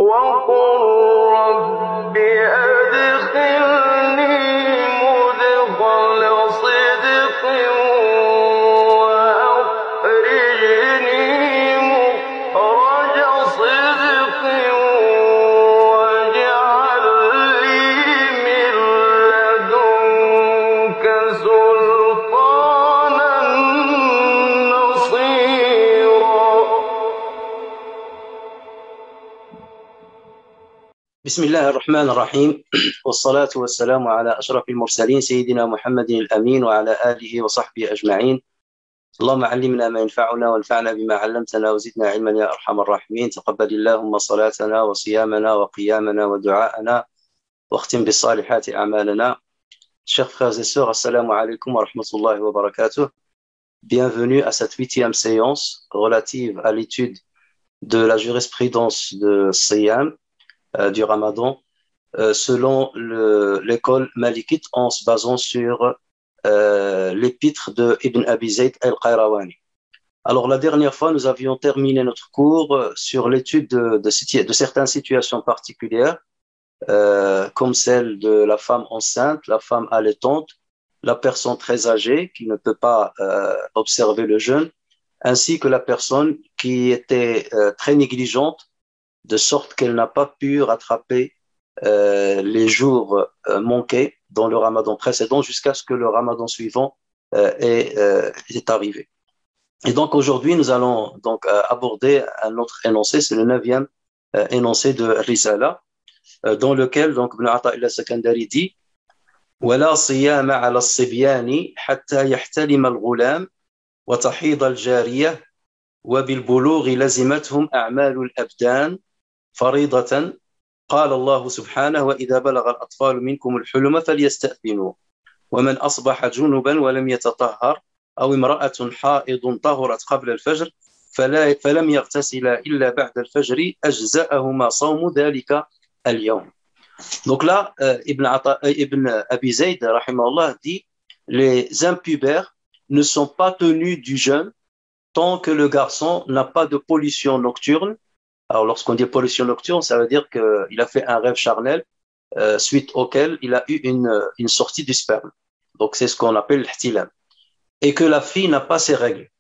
وقل رب أدخلني مدخل صدق وأخرجني مخرج صدق واجعل لي من لدنك سلطانا نصيرا. بسم الله الرحمن الرحيم والصلاة والسلام على أشرف المرسلين سيدنا محمد الأمين وعلى آله وصحبه أجمعين. اللهم علمنا ما ينفعنا وانفعنا بما علمتنا وزدنا علما يا أرحم الراحمين. تقبل اللهم صلاتنا وصيامنا وقيامنا ودعاءنا واختم بالصالحات أعمالنا. Chers frères et sœurs, assalamu alaikum wa rahmatullahi wa barakatuh. Bienvenue à cette 8e séance relative à l'étude de la jurisprudence de Siyam, du Ramadan, selon l'école malikite en se basant sur l'épître de Ibn Abi Zayd al-Qayrawani. Alors la dernière fois, nous avions terminé notre cours sur l'étude de certaines situations particulières, comme celle de la femme enceinte, la femme allaitante, la personne très âgée qui ne peut pas observer le jeûne, ainsi que la personne qui était très négligente, de sorte qu'elle n'a pas pu rattraper les jours manqués dans le Ramadan précédent jusqu'à ce que le Ramadan suivant est arrivé. Et donc aujourd'hui, nous allons donc aborder un autre énoncé, c'est le 9e énoncé de Risala, dans lequel donc Ibn Ata'illah Sakandari dit ولا صيام على الصبيان حتى يحتلم الغلام وتحيض الجارية وبالبلوغ لزمتهم أعمال الأبدان فريضة قال الله سبحانه وإذا بلغ الأطفال منكم الحلم فليستأذنوا ومن أصبح جنبا ولم يتطهر أو امرأة حائض طهرت قبل الفجر فلم يغتسل إلا بعد الفجر أجزأهما صوم ذلك اليوم. Donc là, Ibn Abi Zayd rahimahullah dit les impubères ne sont pas tenus du jeûne tant que le garçon n'a pas de pollution nocturne. Alors, lorsqu'on dit pollution nocturne, ça veut dire qu'il a fait un rêve charnel suite auquel il a eu une sortie du sperme. Donc, c'est ce qu'on appelle l'ihtilam. Et que la fille n'a pas ses règles.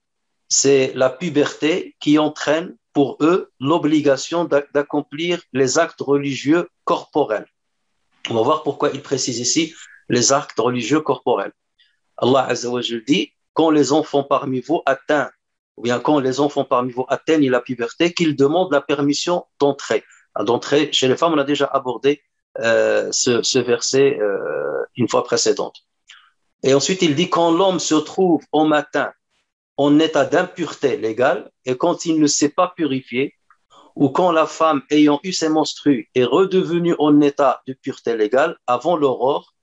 C'est la puberté qui entraîne pour eux l'obligation d'accomplir les actes religieux corporels. On va voir pourquoi il précise ici les actes religieux corporels. Allah Azza wa Jalla dit, quand les enfants parmi vous atteignent la puberté, qu'ils demandent la permission d'entrer. D'entrer chez les femmes, on a déjà abordé ce verset une fois précédente. Et ensuite, il dit, quand l'homme se trouve au matin en état d'impureté légale et quand il ne s'est pas purifié, ou quand la femme ayant eu ses menstrues est redevenue en état de pureté légale avant l'aurore,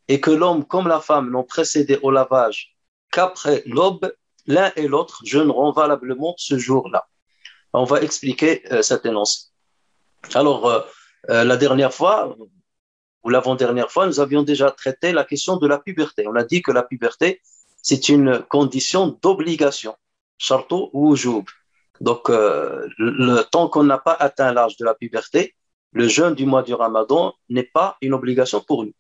et que l'homme comme la femme n'ont précédé au lavage qu'après l'aube, l'un et l'autre jeûneront valablement ce jour-là. On va expliquer cet énoncé. Alors, la dernière fois, ou l'avant-dernière fois, nous avions déjà traité la question de la puberté. On a dit que la puberté, c'est une condition d'obligation. Shartu wujub. Donc, tant qu'on n'a pas atteint l'âge de la puberté, le jeûne du mois du Ramadan n'est pas une obligation pour nous.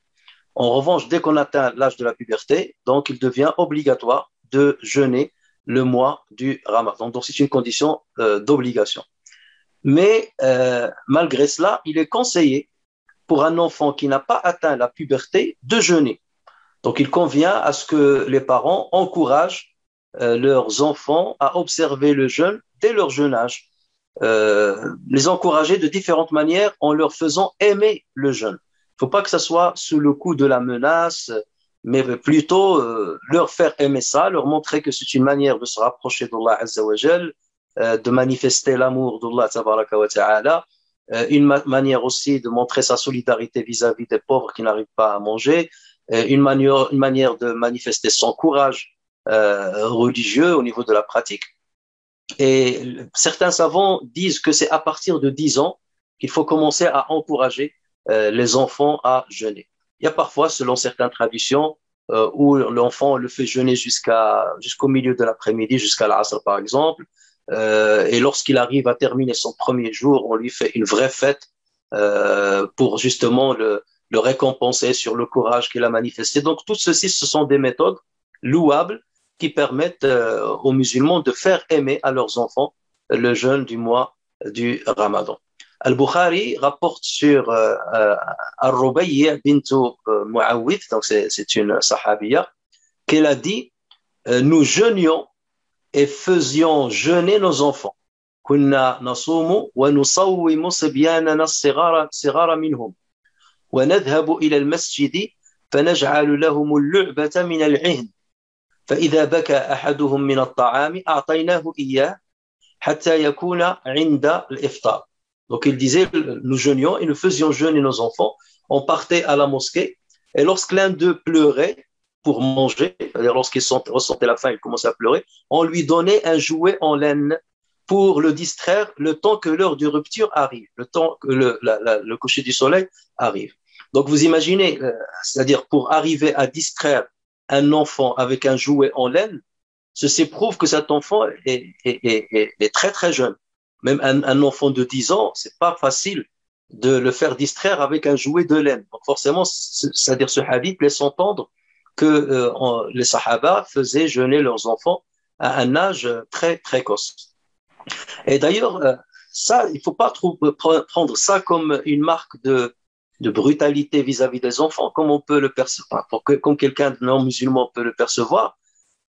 En revanche, dès qu'on atteint l'âge de la puberté, donc il devient obligatoire de jeûner le mois du Ramadan. Donc, c'est une condition d'obligation. Mais malgré cela, il est conseillé pour un enfant qui n'a pas atteint la puberté de jeûner. Donc, il convient à ce que les parents encouragent leurs enfants à observer le jeûne dès leur jeune âge. Les encourager de différentes manières en leur faisant aimer le jeûne. Il ne faut pas que ça soit sous le coup de la menace, mais plutôt leur faire aimer ça, leur montrer que c'est une manière de se rapprocher d'Allah Azza wa Jal, de manifester l'amour d'Allah Tabaraka wa Ta'ala, une manière aussi de montrer sa solidarité vis-à-vis des pauvres qui n'arrivent pas à manger, une manière de manifester son courage religieux au niveau de la pratique. Et certains savants disent que c'est à partir de 10 ans qu'il faut commencer à encourager les enfants à jeûner. Il y a parfois, selon certaines traditions, où l'enfant le fait jeûner jusqu'au milieu de l'après-midi, jusqu'à l'Asr par exemple. Et lorsqu'il arrive à terminer son premier jour, on lui fait une vraie fête pour justement le récompenser sur le courage qu'il a manifesté. Donc, tout ceci, ce sont des méthodes louables qui permettent aux musulmans de faire aimer à leurs enfants le jeûne du mois du Ramadan. Al-Bukhari rapporte sur Al-Rubayyi' bint Muawwidh, donc c'est une sahabiya, qu'elle a dit nous jeûnions et faisions jeûner nos enfants. كنا نصوم ونصوم صبياننا الصغار منهم ونذهب إلى المسجد فنجعل لهم اللعبة من العهن فإذا بكى أحدهم من الطعام أعطيناه إياه حتى يكون عند الإفطار. Donc il disait, nous jeûnions et nous faisions jeûner nos enfants. On partait à la mosquée et lorsque l'un d'eux pleurait pour manger, c'est-à-dire lorsqu'il ressentait la faim, il commençait à pleurer, on lui donnait un jouet en laine pour le distraire le temps que l'heure de rupture arrive, le temps que le coucher du soleil arrive. Donc vous imaginez, c'est-à-dire pour arriver à distraire un enfant avec un jouet en laine, ceci prouve que cet enfant est très très jeune. Même un enfant de 10 ans, c'est pas facile de le faire distraire avec un jouet de laine. Donc forcément, c'est-à-dire ce hadith laisse entendre que les sahaba faisaient jeûner leurs enfants à un âge très précoce. Et d'ailleurs, ça, il faut pas prendre ça comme une marque de brutalité vis-à-vis des enfants, comme on peut le percevoir, comme quelqu'un de non musulman peut le percevoir,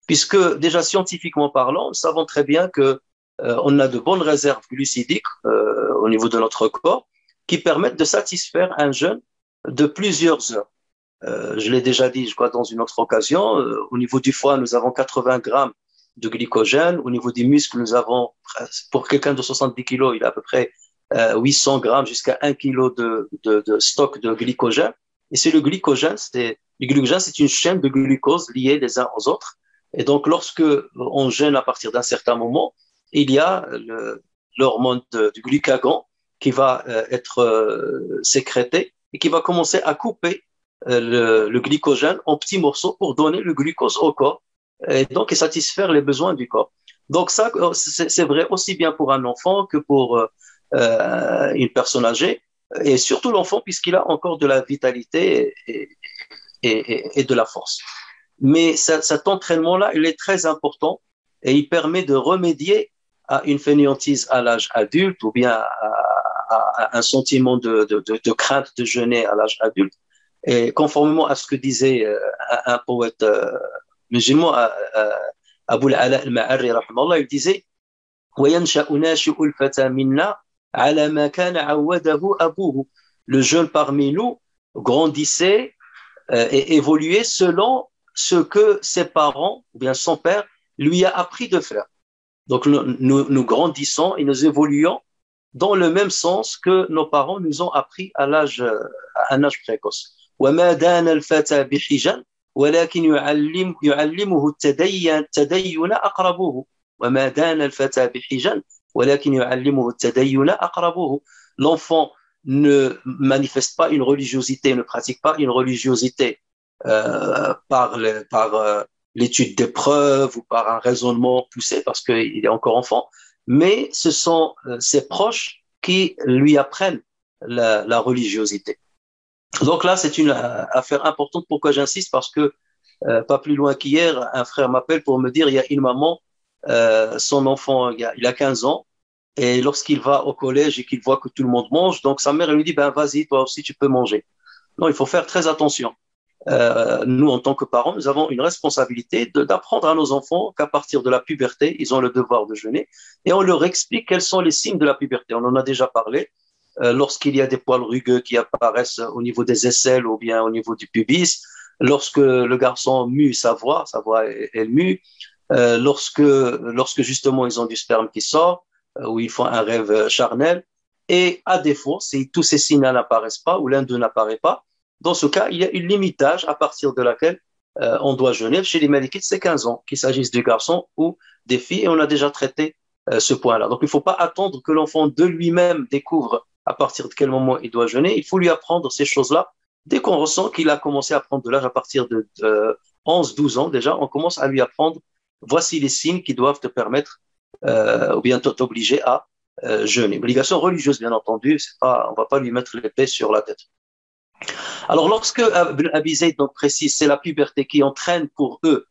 puisque déjà scientifiquement parlant, nous savons très bien que on a de bonnes réserves glucidiques au niveau de notre corps qui permettent de satisfaire un jeûne de plusieurs heures. Je l'ai déjà dit, je crois, dans une autre occasion, au niveau du foie, nous avons 80 grammes de glycogène. Au niveau des muscles, nous avons, pour quelqu'un de 70 kilos, il a à peu près 800 grammes jusqu'à 1 kilo de stock de glycogène. Et c'est le glycogène, c'est une chaîne de glucose liée les uns aux autres. Et donc, lorsque on jeûne à partir d'un certain moment, il y a l'hormone du glucagon qui va être sécrété et qui va commencer à couper le glycogène en petits morceaux pour donner le glucose au corps et donc et satisfaire les besoins du corps. Donc ça, c'est vrai aussi bien pour un enfant que pour une personne âgée et surtout l'enfant puisqu'il a encore de la vitalité et de la force. Mais cet entraînement-là, il est très important et il permet de remédier à une fainéantise à l'âge adulte ou bien à un sentiment de crainte de jeûner à l'âge adulte. Et conformément à ce que disait un poète musulman, Abu al-Ala al-Ma'arri, il disait وَيَنْشَأُ نَاشِئُ الْفَتَى مِنَّا عَلَى مَا كَانَ عَوَّدَهُ أَبُوهُ. Le jeune parmi nous grandissait et évoluait selon ce que ses parents ou bien son père lui a appris de faire. Donc nous grandissons et nous évoluons dans le même sens que nos parents nous ont appris à un âge précoce. وما دان الفتى بحجا ولكن يعلمه التدين أقربوه. وما دان الفتى بحجا ولكن يعلمه التدين أقربوه. L'enfant ne manifeste pas une religiosité, ne pratique pas une religiosité par l'étude des preuves ou par un raisonnement poussé parce qu'il est encore enfant, mais ce sont ses proches qui lui apprennent la religiosité. Donc là, c'est une affaire importante. Pourquoi j'insiste? Parce que pas plus loin qu'hier, un frère m'appelle pour me dire il y a une maman, son enfant, il a 15 ans, et lorsqu'il va au collège et qu'il voit que tout le monde mange, donc sa mère elle lui dit ben vas-y, toi aussi tu peux manger. Non, il faut faire très attention. Nous, en tant que parents, nous avons une responsabilité d'apprendre à nos enfants qu'à partir de la puberté, ils ont le devoir de jeûner, et on leur explique quels sont les signes de la puberté. On en a déjà parlé. Lorsqu'il y a des poils rugueux qui apparaissent au niveau des aisselles ou bien au niveau du pubis, lorsque le garçon mue sa voix elle mue, lorsque justement ils ont du sperme qui sort, où ils font un rêve charnel, et à défaut, si tous ces signes n'apparaissent pas ou l'un d'eux n'apparaît pas, dans ce cas, il y a une limitage à partir de laquelle on doit jeûner. Chez les Malikites, c'est 15 ans, qu'il s'agisse du garçon ou des filles, et on a déjà traité ce point-là. Donc il ne faut pas attendre que l'enfant de lui-même découvre à partir de quel moment il doit jeûner. Il faut lui apprendre ces choses-là. Dès qu'on ressent qu'il a commencé à prendre de l'âge à partir de 11, 12 ans déjà, on commence à lui apprendre, voici les signes qui doivent te permettre ou bien t'obliger à jeûner. Obligation religieuse, bien entendu, c'est pas, on va pas lui mettre l'épée sur la tête. Alors, lorsque Ibn Abi Zayd donc précise, c'est la puberté qui entraîne pour eux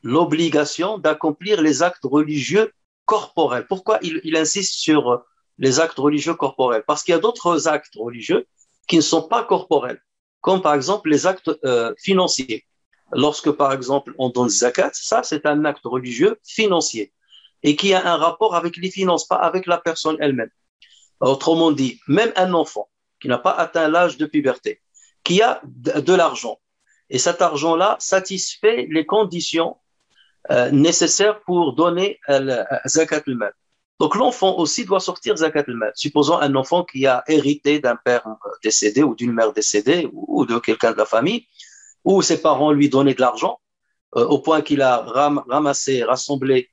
l'obligation d'accomplir les actes religieux corporels. Pourquoi il insiste sur les actes religieux corporels? Parce qu'il y a d'autres actes religieux qui ne sont pas corporels, comme par exemple les actes financiers. Lorsque, par exemple, on donne zakat, ça, c'est un acte religieux financier et qui a un rapport avec les finances, pas avec la personne elle-même. Autrement dit, même un enfant qui n'a pas atteint l'âge de puberté, qui a de l'argent, et cet argent-là satisfait les conditions nécessaires pour donner zakat al-mal. Donc l'enfant aussi doit sortir zakat al-mal. Supposons un enfant qui a hérité d'un père décédé ou d'une mère décédée ou de quelqu'un de la famille, où ses parents lui donnaient de l'argent, au point qu'il a rassemblé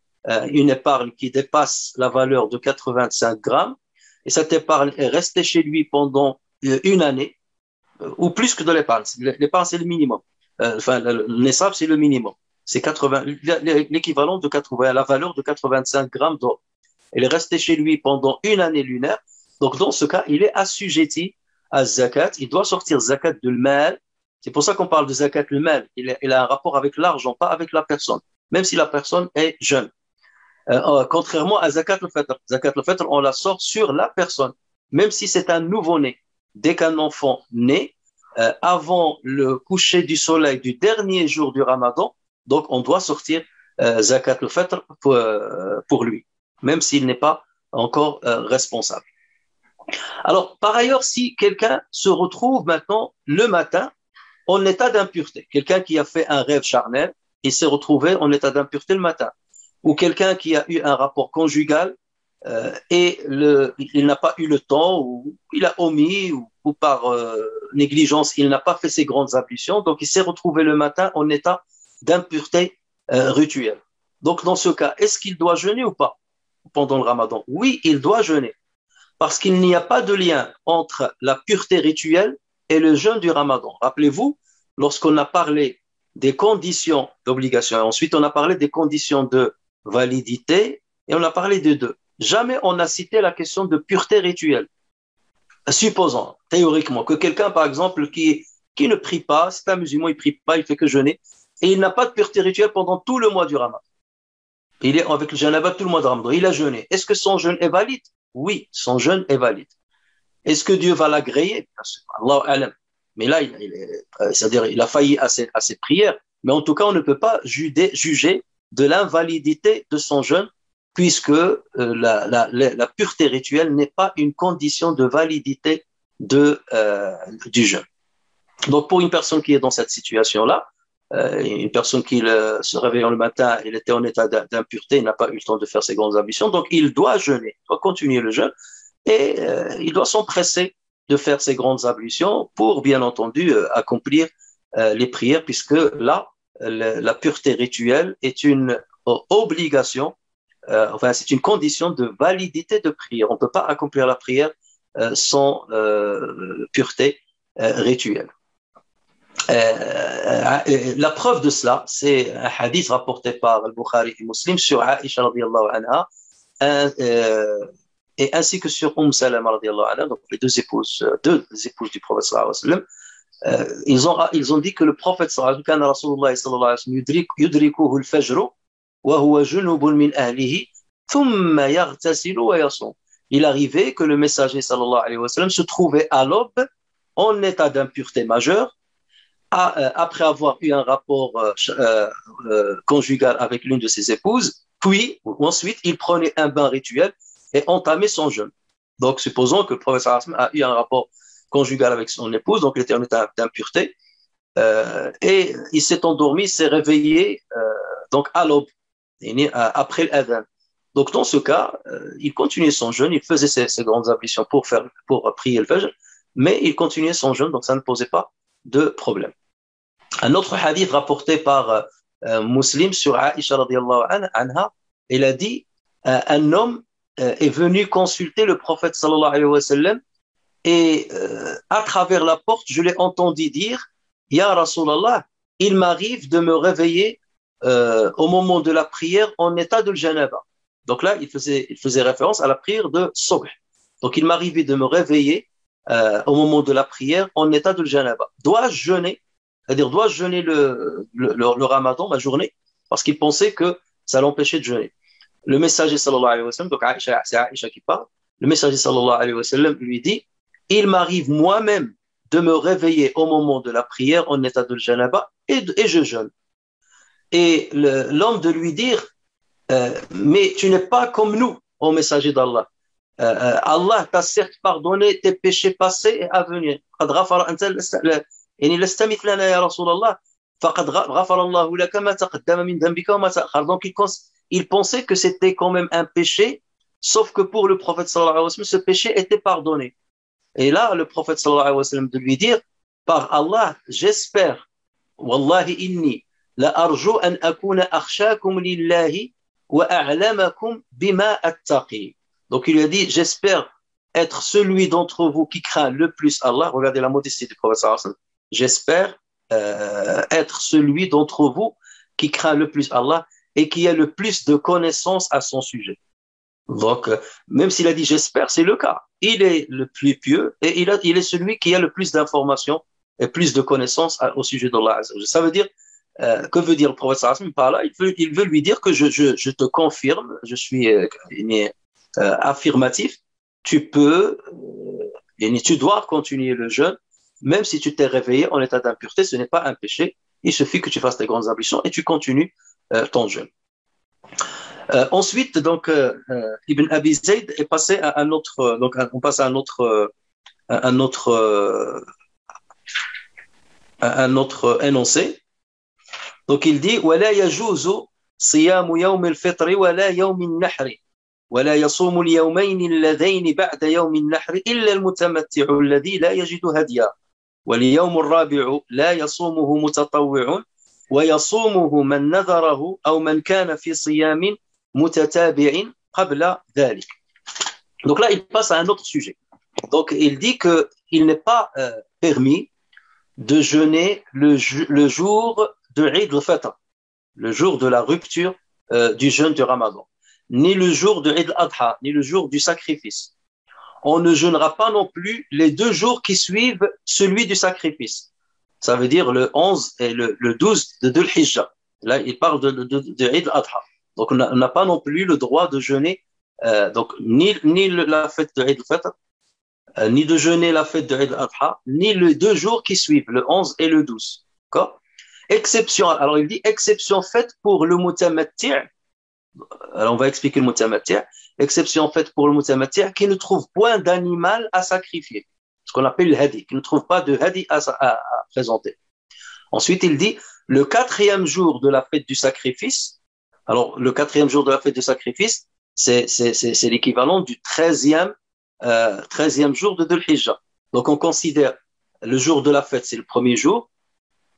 une épargne qui dépasse la valeur de 85 grammes, et cette épargne est restée chez lui pendant une année, ou plus que de l'épargne. L'épargne, c'est le minimum. Enfin, le nessab, c'est le minimum. C'est l'équivalent de 80, la valeur de 85 grammes d'or. Elle est restée chez lui pendant une année lunaire. Donc, dans ce cas, il est assujetti à zakat. Il doit sortir zakat de mal. C'est pour ça qu'on parle de zakat le mal. Il a un rapport avec l'argent, pas avec la personne, même si la personne est jeune. Contrairement à zakat al-fitr. Zakat al-fitr, on la sort sur la personne, même si c'est un nouveau-né. Dès qu'un enfant naît, avant le coucher du soleil du dernier jour du Ramadan, donc on doit sortir zakat al-fitr pour lui, même s'il n'est pas encore responsable. Alors, par ailleurs, si quelqu'un se retrouve maintenant le matin en état d'impureté, quelqu'un qui a fait un rêve charnel, il s'est retrouvé en état d'impureté le matin, ou quelqu'un qui a eu un rapport conjugal et il n'a pas eu le temps, ou il a omis, ou par négligence, il n'a pas fait ses grandes ablutions, donc il s'est retrouvé le matin en état d'impureté rituelle. Donc dans ce cas, est-ce qu'il doit jeûner ou pas pendant le Ramadan? Oui, il doit jeûner, parce qu'il n'y a pas de lien entre la pureté rituelle et le jeûne du Ramadan. Rappelez-vous, lorsqu'on a parlé des conditions d'obligation, et ensuite on a parlé des conditions de validité, et on a parlé des deux. Jamais on a cité la question de pureté rituelle. Supposons, théoriquement, que quelqu'un, par exemple, qui ne prie pas, c'est un musulman, il ne prie pas, il fait que jeûner, et il n'a pas de pureté rituelle pendant tout le mois du Ramadan. Il est avec le janaba tout le mois de Ramadan, il a jeûné. Est-ce que son jeûne est valide? Oui, son jeûne est valide. Est-ce que Dieu va l'agréer? Allahu a'lam. Mais là, c'est-à-dire, il a failli à ses prières, mais en tout cas, on ne peut pas juger de l'invalidité de son jeûne, puisque la pureté rituelle n'est pas une condition de validité du jeûne. Donc, pour une personne qui est dans cette situation-là, une personne qui se réveille le matin, il était en état d'impureté, il n'a pas eu le temps de faire ses grandes ambitions, donc il doit jeûner, il doit continuer le jeûne, et il doit s'empresser de faire ses grandes ablutions pour, bien entendu, accomplir les prières, puisque là, la pureté rituelle est une obligation, enfin, c'est une condition de validité de prière. On ne peut pas accomplir la prière sans pureté rituelle. La preuve de cela, c'est un hadith rapporté par Al-Bukhari et Muslim sur Aïcha radiyallahu anha, et ainsi que sur Salama radiyallahu anha, donc les deux épouses du prophète sallallahu alayhi wa sallam. Ils ont dit que le prophète sallallahu alayhi wa sallam yudrikuhu al-fajr wa huwa junubun min ahlihi thumma yaghtasil wa yasum. Il arrivait que le messager sallallahu alayhi wa sallam se trouvait à l'aube en état d'impureté majeure, après avoir eu un rapport conjugal avec l'une de ses épouses, puis ensuite il prenait un bain rituel et entamait son jeûne. Donc supposons que le prophète sallallahu alayhi wa sallam a eu un rapport conjugal avec son épouse, donc il était en état d'impureté, et il s'est endormi, il s'est réveillé donc à l'aube, après l'adhan. Donc dans ce cas, il continuait son jeûne, il faisait ses grandes ablutions pour prier le fajr, mais il continuait son jeûne, donc ça ne posait pas de problème. Un autre hadith rapporté par Muslim sur Aïcha radiyallahu anha, il a dit un homme est venu consulter le prophète sallallahu alayhi wa sallam, et à travers la porte, je l'ai entendu dire Ya Rasulallah, il m'arrive de me réveiller au moment de la prière en état de janaba. Donc là, il faisait référence à la prière de Subh. Donc il m'arrivait de me réveiller au moment de la prière en état de janaba. Dois-je jeûner? C'est-à-dire, dois-je jeûner le ramadan, ma journée? Parce qu'il pensait que ça l'empêchait de jeûner. Le messager sallallahu alayhi wa sallam, donc c'est Aïcha qui parle, le messager sallallahu alayhi wa sallam lui dit, il m'arrive moi-même de me réveiller au moment de la prière en état de janaba et je jeûne. Et l'homme de lui dire, mais tu n'es pas comme nous, ô messager d'Allah. Allah t'a certes pardonné tes péchés passés et à venir. قد غفر أنت يعني لست مثلنا يا رسول الله فقد غفر الله لك ما تقدم من ذنبك وما تأخر. Donc il pensait que c'était quand même un péché, sauf que pour le prophète sallallahu alayhi wa sallam, ce péché était pardonné. Et là, le prophète sallallahu alayhi wa sallam de lui dire, par Allah, j'espère, wallahi inni la arju an akuna akhshakum lillahi wa a'lamakum bima attaqi. Donc il lui a dit, j'espère être celui d'entre vous qui craint le plus Allah. Regardez la modestie du prophète sallallahu alayhi wa sallam. J'espère être celui d'entre vous qui craint le plus Allah et qui a le plus de connaissances à son sujet. Donc, même s'il a dit j'espère, c'est le cas. Il est le plus pieux et il est celui qui a le plus d'informations et plus de connaissances au sujet d'Allah. Ça veut dire, que veut dire le prophète sallallahu alayhi wa sallam par là? Il veut lui dire que je te confirme, je suis affirmatif, tu dois continuer le jeûne, même si tu t'es réveillé en état d'impureté, ce n'est pas un péché. Il suffit que tu fasses tes grandes ablutions et tu continues ton jeûne. Ensuite, donc, Ibn Abi Zayd est passé à un autre, donc on passe à un autre énoncé. Donc il dit ولا يجوز صيام يوم الفطر ولا يوم النحر ولا يصوم اليومين اللذين بعد يوم النحر إلا المتمتع الذي لا يجد هديا واليوم الرابع لا يصومه متطوع ويصومه من نذره أو من كان في صيام متتابع قبل ذلك. Donc là, il passe à un autre sujet. Donc il dit qu'il n'est pas permis de jeûner le jour de Eid al-Fitr, le jour de la rupture du jeûne du Ramadan, ni le jour de Eid al-Adha, ni le jour du sacrifice. On ne jeûnera pas non plus les 2 jours qui suivent celui du sacrifice. Ça veut dire le 11 et le 12 de Dhul-Hijjah. Là, il parle de Eid al-Adha. Donc, on n'a pas non plus le droit de jeûner donc ni la fête de Eid al-Fitr, ni de jeûner la fête de Eid al-Adha, ni les 2 jours qui suivent, le 11 et le 12. D'accord? Exception, alors il dit exception faite pour le mutamatti'. Alors on va expliquer le mutamatti'. Exception faite pour le mutamatti' qui ne trouve point d'animal à sacrifier, ce qu'on appelle le hadi, qui ne trouve pas de hadi à présenter. Ensuite il dit le 4e jour de la fête du sacrifice. Alors le 4e jour de la fête du sacrifice, c'est l'équivalent du 13e jour de Dhul Hijjah. Donc on considère le jour de la fête, c'est le 1er jour.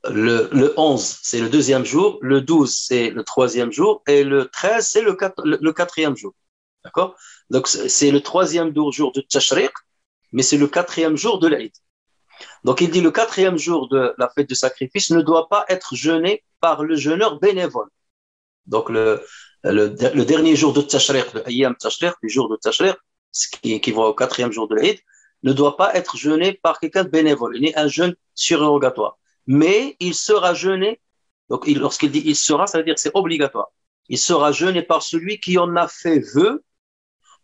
Le 11, c'est le 2e jour, le 12, c'est le 3e jour, et le 13, c'est le 4e jour. D'accord? Donc, c'est le 3e jour de Tashriq, mais c'est le 4e jour de l'Eid. Donc, il dit le 4e jour de la fête de sacrifice ne doit pas être jeûné par le jeûneur bénévole. Donc, le dernier jour de Tashriq, de Ayyam Tashriq, le jour de Tashriq, qui va au 4e jour de l'Eid, ne doit pas être jeûné par quelqu'un de bénévole. Il est un jeûne surérogatoire. Mais il sera jeûné, donc lorsqu'il dit il sera, ça veut dire que c'est obligatoire. Il sera jeûné par celui qui en a fait vœu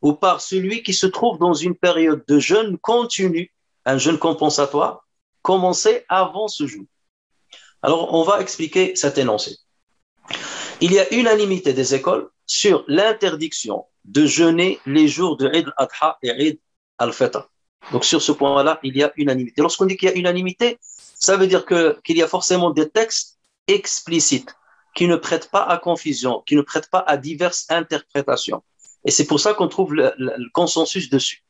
ou par celui qui se trouve dans une période de jeûne continu, un jeûne compensatoire, commencé avant ce jour. Alors, on va expliquer cet énoncé. Il y a unanimité des écoles sur l'interdiction de jeûner les jours de Eid al-Adha et Eid al-Fitr. Donc, sur ce point-là, il y a unanimité. Lorsqu'on dit qu'il y a unanimité, ça veut dire qu'il y a forcément des textes explicites qui ne prêtent pas à confusion, qui ne prêtent pas à diverses interprétations. Et c'est pour ça qu'on trouve le consensus dessus.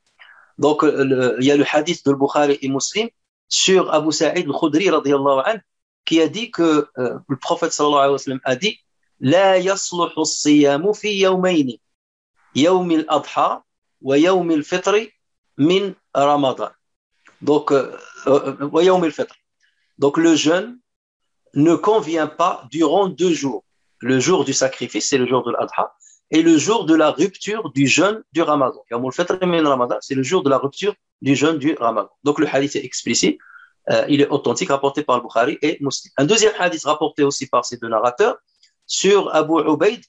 Donc, il y a le hadith de Bukhari et Muslim sur Abu Sa'id al-Khudri radiyallahu anhu qui a dit que le prophète sallallahu alayhi wa sallam a dit لا يصلح الصيام في يومين يوم الأضحى ويوم الفطر من رمضان. Donc, ويوم الفطر. Donc, le jeûne ne convient pas durant 2 jours. Le jour du sacrifice, c'est le jour de l'Adha, est le jour de la rupture du jeûne du Ramadan. Yawm al-Fitr min Ramadan, c'est le jour de la rupture du jeûne du Ramadan. Donc le hadith est explicite, il est authentique, rapporté par Bukhari et Muslim. Un deuxième hadith rapporté aussi par ces deux narrateurs sur Abu Ubaid,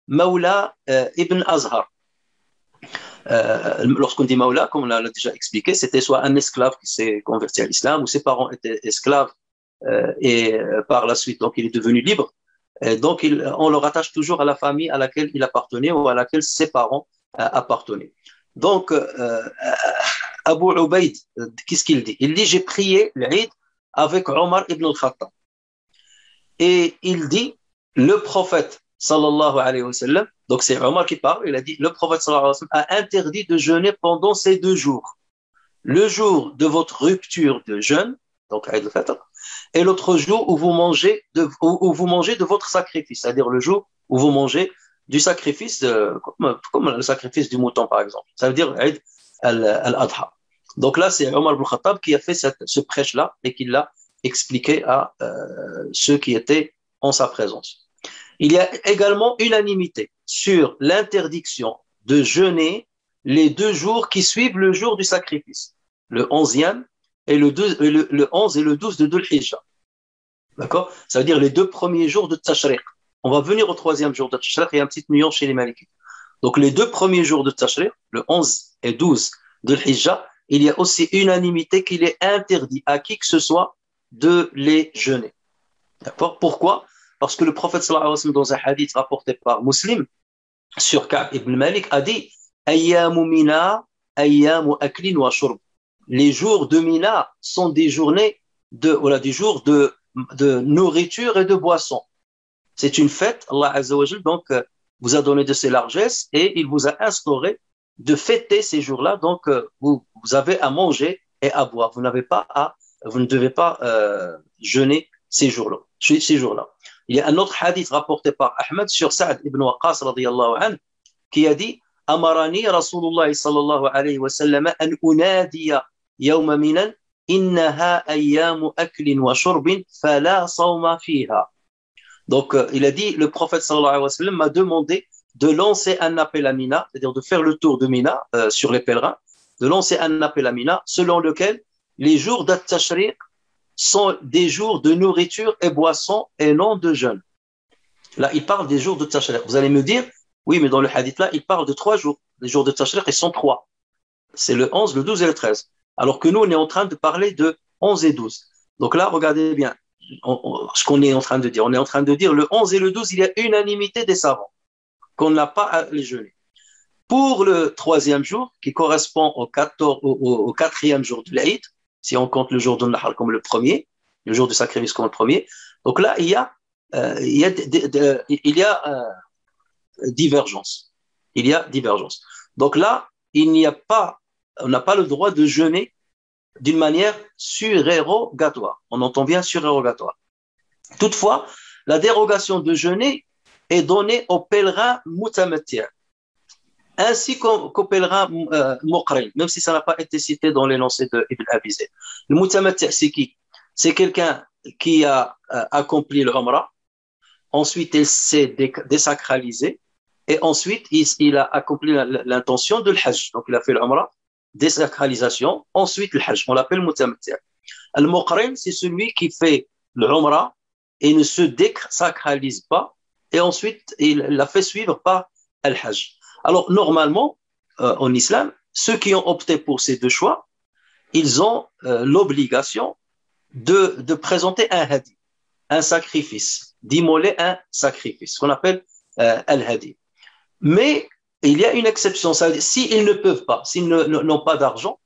Mawla ibn Azhar. Lorsqu'on dit Mawla, comme on l'a déjà expliqué, c'était soit un esclave qui s'est converti à l'islam, ou ses parents étaient esclaves et par la suite, donc il est devenu libre. Et donc on le rattache toujours à la famille à laquelle il appartenait ou à laquelle ses parents appartenaient. Donc Abu Ubaid, qu'est-ce qu'il dit? Il dit, j'ai prié l'Eid avec Omar ibn al-Khattab. Et il dit, le prophète sallallahu alayhi wa sallam, donc c'est Omar qui parle, il a dit, le prophète sallallahu alayhi wa sallam a interdit de jeûner pendant ces 2 jours. Le jour de votre rupture de jeûne, donc Eid al-Fitr, et l'autre jour où vous mangez de votre sacrifice, c'est-à-dire le jour où vous mangez du sacrifice, comme le sacrifice du mouton par exemple. Ça veut dire Eid al-Adha. Donc là, c'est Omar ibn Khattab qui a fait ce prêche-là et qui l'a expliqué à ceux qui étaient en sa présence. Il y a également unanimité sur l'interdiction de jeûner les 2 jours qui suivent le jour du sacrifice, le 11e et le 11 et le 12 de Dhul Hijjah. D'accord? Ça veut dire les 2 premiers jours de Tashriq. On va venir au 3e jour de Tashriq, il y a une petite nuance chez les Malikites. Donc les 2 premiers jours de Tashriq, le 11 et 12 de Hijjah, il y a aussi unanimité qu'il est interdit à qui que ce soit de les jeûner. D'accord? Pourquoi? Parce que le prophète sallallahu alayhi wa sallam, dans un hadith rapporté par Muslim sur Ka'b ibn Malik, a dit Ayyamu Mina, ayyamu aklin wa shurb. Les jours de Mina sont des journées des jours de nourriture et de boisson. C'est une fête, Allah Azza wa Jal, donc vous a donné de ses largesses et il vous a instauré de fêter ces jours-là. Donc vous avez à manger et à boire. Vous ne devez pas jeûner ces jours-là. Il y a un autre hadith rapporté par Ahmed sur Sa'd ibn Waqqas radiyallahu anhu qui a dit Amarani Rasulullah sallallahu alayhi wa sallam an unadiya yawma minan innaha ayyamu aklin wa shurbin fala sawma fiha. Donc il a dit, le prophète sallallahu alayhi wa sallam m'a demandé de lancer un appel à Mina, c'est-à-dire de faire le tour de Mina sur les pèlerins, de lancer un appel à Mina selon lequel les jours d'At-Tashriq sont des jours de nourriture et boisson et non de jeûne. Là, il parle des jours de Tashriq. Vous allez me dire, oui, mais dans le hadith là, il parle de 3 jours. Les jours de Tashriq, ils sont 3. C'est le 11, le 12 et le 13. Alors que nous, on est en train de parler de 11 et 12. Donc là, regardez bien ce qu'on est en train de dire. On est en train de dire le 11 et le 12, il y a unanimité des savants qu'on n'a pas à les jeûner. Pour le 3e jour, qui correspond au 4e jour de l'Aïd, si on compte le jour de Nahar comme le premier, le jour du sacrifice comme le premier, donc là, il y a divergence. Il y a divergence. Donc là, on n'a pas le droit de jeûner d'une manière surérogatoire. On entend bien surérogatoire. Toutefois, la dérogation de jeûner est donnée aux pèlerins mutamatti', ainsi qu'aux pèlerins muqrin, même si ça n'a pas été cité dans l'énoncé de Ibn Abi Zayd. Le mutamatti', c'est qui? C'est quelqu'un qui a accompli le Umrah, ensuite il s'est désacralisé, et ensuite il a accompli l'intention de l'Hajj. Donc il a fait le Umrah, désacralisation, ensuite le Hajj. On l'appelle mutamatti'. Le muqrin, c'est celui qui fait le Umrah et ne se désacralise pas, et ensuite il l'a fait suivre par le Hajj. Alors normalement, en islam, ceux qui ont opté pour ces 2 choix, ils ont l'obligation de présenter un hadi, un sacrifice, d'immoler un sacrifice, ce qu'on appelle al-hadi. Mais il y a une exception, ça veut dire s'ils ne peuvent pas, s'ils n'ont pas d'argent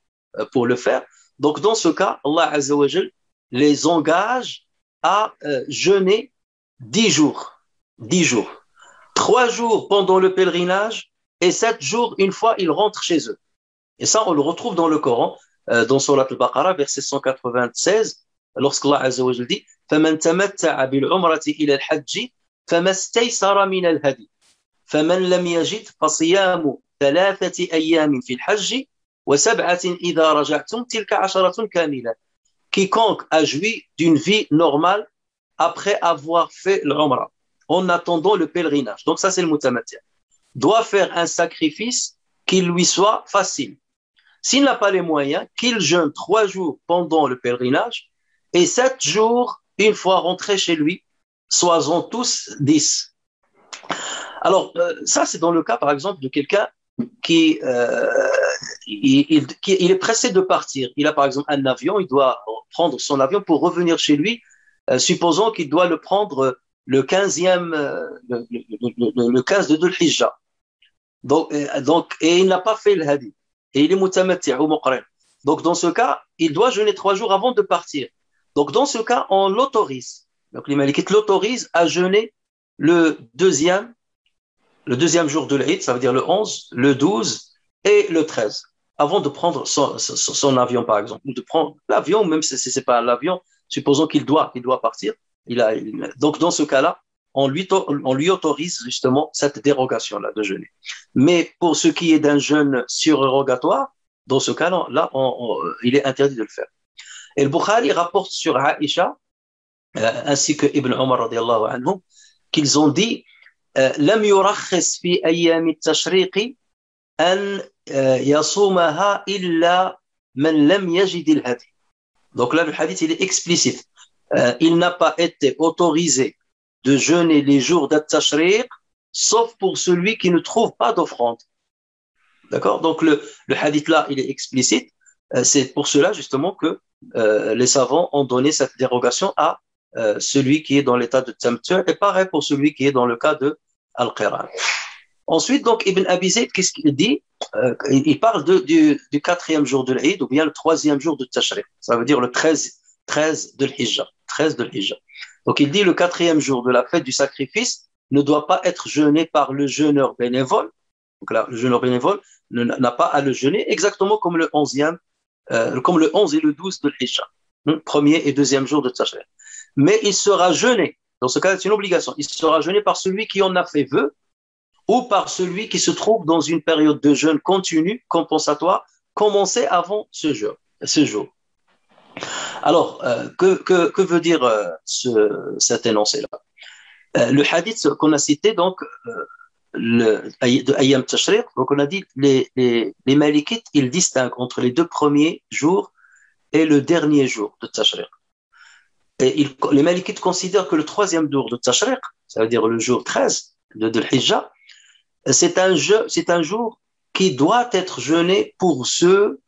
pour le faire, donc dans ce cas, Allah Azza wa Jal les engage à jeûner 10 jours. 10 jours. 3 jours pendant le pèlerinage et 7 jours une fois ils rentrent chez eux. Et ça, on le retrouve dans le Coran, dans Surat al-Baqarah, verset 196, lorsqu'Allah Azza wa Jal dit فَمَنْ تَمَتَّعَ بِالْعُمْرَةِ إِلَى الْحَجِّ فَمَا اسْتَيْسَرَ مِنَ الْهَدِيِ فَمَنْ لَمْ يَجِدْ فَصِيَامُ 3 أيام في الحج و7 إذا رجعتم تلك 10 كاملة. Quiconque a joui d'une vie normale après avoir fait l'Umrah, en attendant le pèlerinage. Donc ça, c'est le mutamatti'. doit faire un sacrifice qui lui soit facile. S'il n'a pas les moyens, qu'il jeûne 3 jours pendant le pèlerinage et 7 jours une fois rentré chez lui, soient-en tous 10. Alors, ça, c'est dans le cas, par exemple, de quelqu'un qui, il est pressé de partir. Il a, par exemple, un avion, il doit prendre son avion pour revenir chez lui. Supposons qu'il doit le prendre le 15e, le 15 de Dhul Hijjah. Et il n'a pas fait le hadi. Et il est mutamatti' ou muqrin. Donc, dans ce cas, il doit jeûner 3 jours avant de partir. Donc, dans ce cas, on l'autorise. Donc, les malikites l'autorisent à jeûner le deuxième jour de l'Eid, ça veut dire le 11, le 12 et le 13, avant de prendre son avion, par exemple, ou de prendre l'avion, même si ce n'est pas l'avion, supposons qu'il doit partir. Donc, dans ce cas-là, on lui autorise justement cette dérogation-là de jeûner. Mais pour ce qui est d'un jeûne surérogatoire, dans ce cas-là, il est interdit de le faire. Et le Bukhari rapporte sur Aïcha, ainsi que Ibn Omar radiallahu anhu, qu'ils ont dit لم يرخص في أيام التشريق أن يصومها إلا من لم يجد الهدي. Donc là, le hadith, il est explicite. Il n'a pas été autorisé de jeûner les jours d'At-Tashriq, sauf pour celui qui ne trouve pas d'offrande. D'accord? Donc le hadith là, il est explicite. C'est pour cela justement que les savants ont donné cette dérogation à celui qui est dans l'état de Tamtu' et pareil pour celui qui est dans le cas de Al-Qiran. Ensuite, donc, Ibn Abi Zayd, qu'est-ce qu'il dit? Il parle du 4e jour de l'Eid ou bien le 3e jour de Tashriq. Ça veut dire le 13 de l'Hijjah. 13 de l'Hijjah. Donc, il dit le 4e jour de la fête du sacrifice ne doit pas être jeûné par le jeûneur bénévole. Donc là, le jeûneur bénévole n'a pas à le jeûner exactement comme le 11e, comme le 11 et le 12 de l'Hijjah. Premier et deuxième jour de Tashriq. Mais il sera jeûné. Dans ce cas, c'est une obligation. Il sera jeûné par celui qui en a fait vœu ou par celui qui se trouve dans une période de jeûne continu, compensatoire, commencée avant ce jour. Alors, que veut dire cet énoncé-là? Le hadith qu'on a cité, donc, de Ayyam Tashriq, donc on a dit les malikites, ils distinguent entre les 2 premiers jours et le dernier jour de Tashriq. Et les malikites considèrent que le 3e jour de Tashriq, ça veut dire le jour 13 de Dhul Hijjah, c'est un jour qui doit être jeûné pour ceux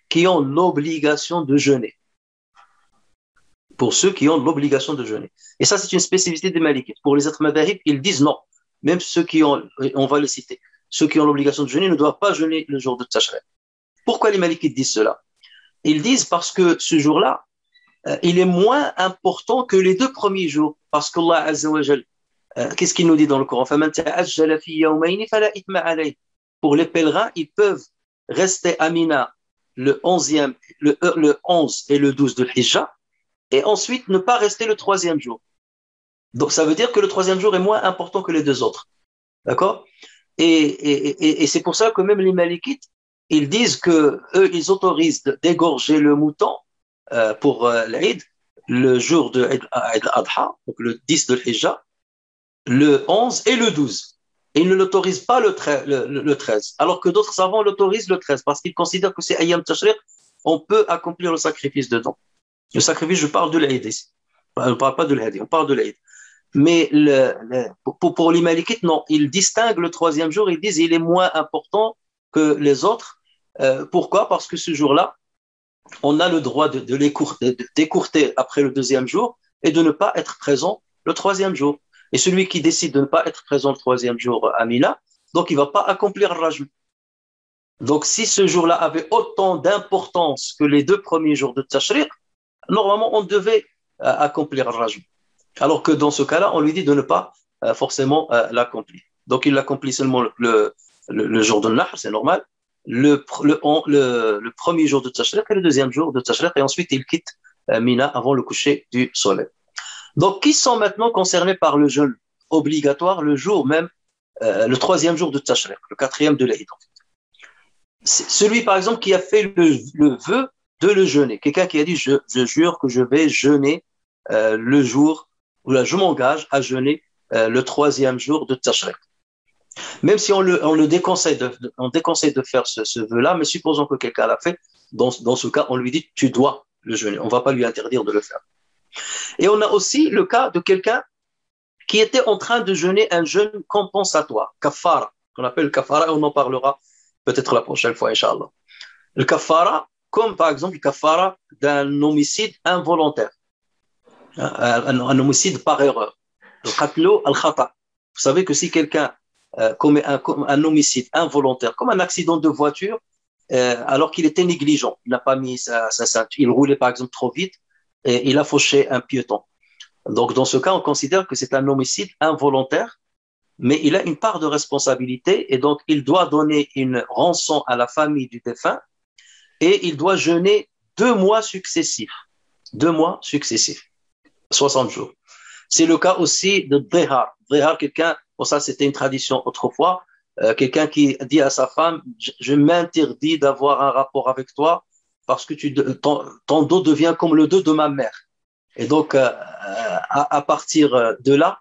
qui ont l'obligation de jeûner. Pour ceux qui ont l'obligation de jeûner. Et ça, c'est une spécificité des malikites. Pour les autres madhahib, ils disent non. Même ceux qui ont, on va le citer, ceux qui ont l'obligation de jeûner ne doivent pas jeûner le jour de Tashriq. Pourquoi les malikites disent cela? Ils disent parce que ce jour-là, il est moins important que les 2 premiers jours. Parce qu'Allah Azza wa Jal, qu'est-ce qu'il nous dit dans le Coran? Pour les pèlerins, ils peuvent rester à Mina le 11 et le 12 de l'Hijjah et ensuite ne pas rester le 3e jour. Donc ça veut dire que le 3e jour est moins important que les 2 autres. D'accord? Et c'est pour ça que même les malikites, ils disent que eux, ils autorisent d'égorger le mouton pour l'Eid, le jour de Eid al-Adha, donc le 10 de l'Hijjah, le 11 et le 12. Et ils ne l'autorisent pas le 13, alors que d'autres savants l'autorisent le 13, parce qu'ils considèrent que c'est Ayyam Tashriq, on peut accomplir le sacrifice dedans. Le sacrifice, je parle de l'Eid ici. On ne parle pas de l'Eid, on parle de l'Eid. Mais pour les malikites, non, ils distinguent le 3e jour, ils disent il est moins important que les autres. Pourquoi? Parce que ce jour-là, on a le droit d'écourter après le 2e jour et de ne pas être présent le 3e jour. Et celui qui décide de ne pas être présent le 3e jour à Mina, donc il ne va pas accomplir le rajm. Donc si ce jour-là avait autant d'importance que les 2 premiers jours de Tashriq, normalement on devait accomplir le rajm. Alors que dans ce cas-là, on lui dit de ne pas forcément l'accomplir. Donc il l'accomplit seulement le jour de Nahr, c'est normal, le premier jour de Tashriq et le 2e jour de Tashriq, et ensuite il quitte Mina avant le coucher du soleil. Donc, qui sont maintenant concernés par le jeûne obligatoire le jour même, le 3e jour de Tashriq, le 4e de l'Eid? Celui, par exemple, qui a fait le vœu de le jeûner. Quelqu'un qui a dit, je jure que je vais jeûner le jour, ou là, je m'engage à jeûner le 3e jour de Tashriq. Même si on le déconseille on déconseille de faire ce vœu-là, mais supposons que quelqu'un l'a fait, dans ce cas, on lui dit, tu dois le jeûner. On ne va pas lui interdire de le faire. Et on a aussi le cas de quelqu'un qui était en train de jeûner un jeûne compensatoire, kafara, qu'on appelle kafara, et on en parlera peut-être la prochaine fois, Inch'Allah. Le kafara, comme par exemple le kafara d'un homicide involontaire, un homicide par erreur, le qatlu al-khata. Vous savez que si quelqu'un commet un homicide involontaire, comme un accident de voiture, alors qu'il était négligent, il n'a pas mis sa ceinture, il roulait par exemple trop vite et il a fauché un piéton. Donc dans ce cas, on considère que c'est un homicide involontaire, mais il a une part de responsabilité et donc il doit donner une rançon à la famille du défunt et il doit jeûner 2 mois successifs. 2 mois successifs, 60 jours. C'est le cas aussi de Drehar. Drehar, quelqu'un, pour ça c'était une tradition autrefois, quelqu'un qui dit à sa femme, je m'interdis d'avoir un rapport avec toi parce que ton dos devient comme le dos de ma mère. Et donc, à partir de là,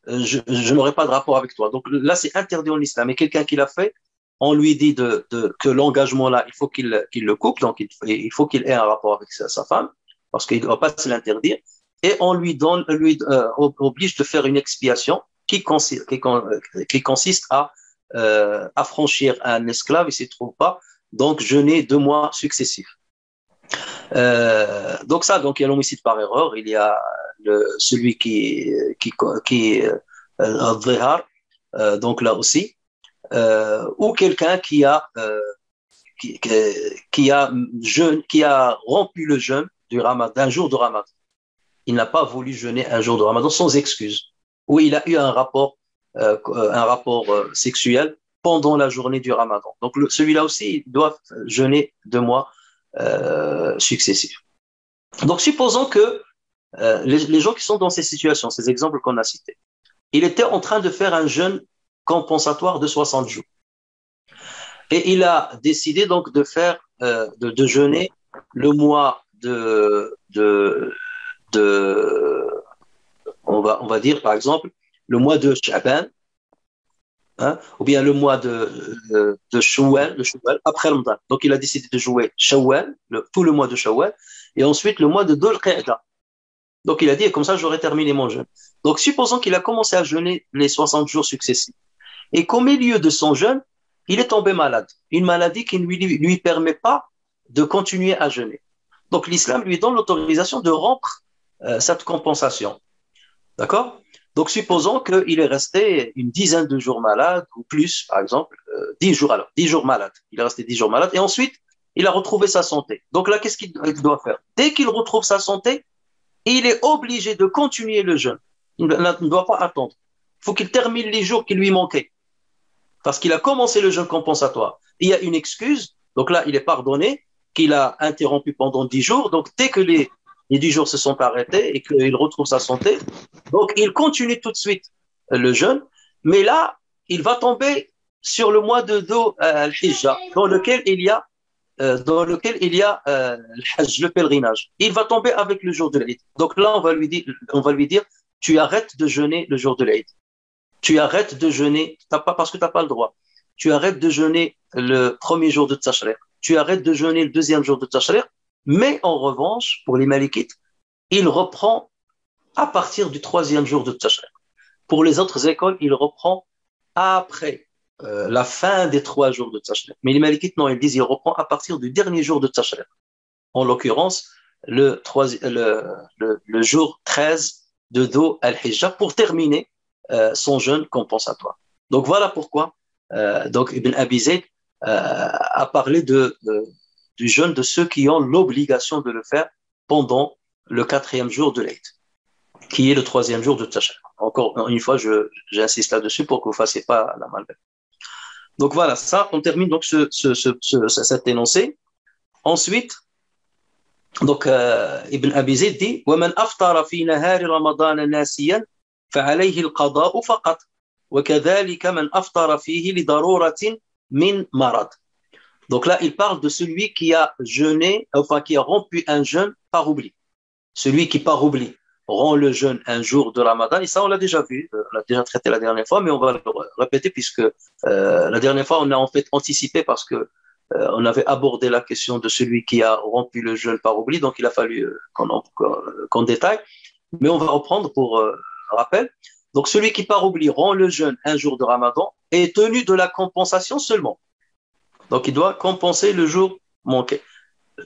je n'aurai pas de rapport avec toi. Donc là, c'est interdit en islam. Et quelqu'un qui l'a fait, on lui dit que l'engagement-là, il faut qu'il le coupe, donc il faut qu'il ait un rapport avec sa femme, parce qu'il ne doit pas se l'interdire. Et on lui oblige de faire une expiation qui consiste à affranchir un esclave, il ne s'y trouve pas, donc jeûner 2 mois successifs. Donc il y a l'homicide par erreur, il y a celui qui dhihar, donc là aussi, ou quelqu'un qui a rompu le jeûne d'un jour de Ramadan. Il n'a pas voulu jeûner un jour de Ramadan sans excuse, ou il a eu un rapport sexuel pendant la journée du Ramadan. Donc celui-là aussi, il doit jeûner 2 mois successifs. Donc supposons que les gens qui sont dans ces situations, ces exemples qu'on a cités, il était en train de faire un jeûne compensatoire de 60 jours. Et il a décidé donc de faire, de jeûner le mois on va dire par exemple le mois de Sha'ban, ou bien le mois de Shawwal, après Ramadan. Donc il a décidé de jouer Shawwal, tout le mois de Shawwal, et ensuite le mois de Dhul Qa'dah. Donc il a dit, comme ça j'aurai terminé mon jeûne. Donc supposons qu'il a commencé à jeûner les 60 jours successifs, et qu'au milieu de son jeûne, il est tombé malade. Une maladie qui ne lui permet pas de continuer à jeûner. Donc l'islam lui donne l'autorisation de rompre cette compensation. D'accord? Donc supposons qu'il est resté une dizaine de jours malade, ou plus par exemple, 10 jours malade. Il est resté 10 jours malade, et ensuite il a retrouvé sa santé. Donc là, qu'est-ce qu'il doit faire? Dès qu'il retrouve sa santé, il est obligé de continuer le jeûne. Il ne doit pas attendre. Il faut qu'il termine les jours qui lui manquaient. Parce qu'il a commencé le jeûne compensatoire. Il y a une excuse, donc là, il est pardonné, qu'il a interrompu pendant 10 jours. Donc, dès que les 10 jours se sont arrêtés et qu'il retrouve sa santé, donc il continue tout de suite le jeûne. Mais là, il va tomber sur le mois de Dhul Hijjah, dans lequel il y a le Hajj, le pèlerinage. Il va tomber avec le jour de l'Eid. Donc là, on va lui dire, tu arrêtes de jeûner le jour de l'Eid. Tu arrêtes de jeûner, parce que tu n'as pas le droit. Tu arrêtes de jeûner le premier jour de Tashriq. Tu arrêtes de jeûner le deuxième jour de Tashriq. Mais en revanche, pour les Malikites, il reprend à partir du 3e jour de Tashriq. Pour les autres écoles, il reprend après la fin des 3 jours de Tashriq. Mais les Malikites, non, ils disent qu'il reprend à partir du dernier jour de Tashriq. En l'occurrence, le jour 13 de Dhul Hijjah pour terminer son jeûne compensatoire. Donc voilà pourquoi donc Ibn Abi Zayd a parlé du jeûne de ceux qui ont l'obligation de le faire pendant le 4e jour de l'Eid, qui est le 3e jour de Tashriq. Encore une fois, j'insiste là-dessus pour que vous ne fassiez pas la malbête. Donc voilà, ça, on termine donc cet énoncé. Ensuite, donc Ibn Abi Zayd dit وَمَنْ أَفْطَرَ فِي نَهَارِ رَمَضَانَ نَاسِيًا فَعَلَيْهِ الْقَضَاءُ فَقَطْ وَكَذَلِكَ مَنْ أَفْطَرَ فِيهِ لِضَرُورَةٍ مِنْ مَرَضٍ. Donc là, il parle de celui qui a jeûné, enfin qui a rompu un jeûne par oubli. Celui qui par oubli rend le jeûne un jour de Ramadan. Et ça, on l'a déjà vu, on l'a déjà traité la dernière fois, mais on va le répéter puisque la dernière fois, on a en fait anticipé parce que on avait abordé la question de celui qui a rompu le jeûne par oubli, donc il a fallu qu'on détaille. Mais on va reprendre pour rappel. Donc, celui qui par oubli rend le jeûne un jour de Ramadan est tenu de la compensation seulement. Donc, il doit compenser le jour manqué.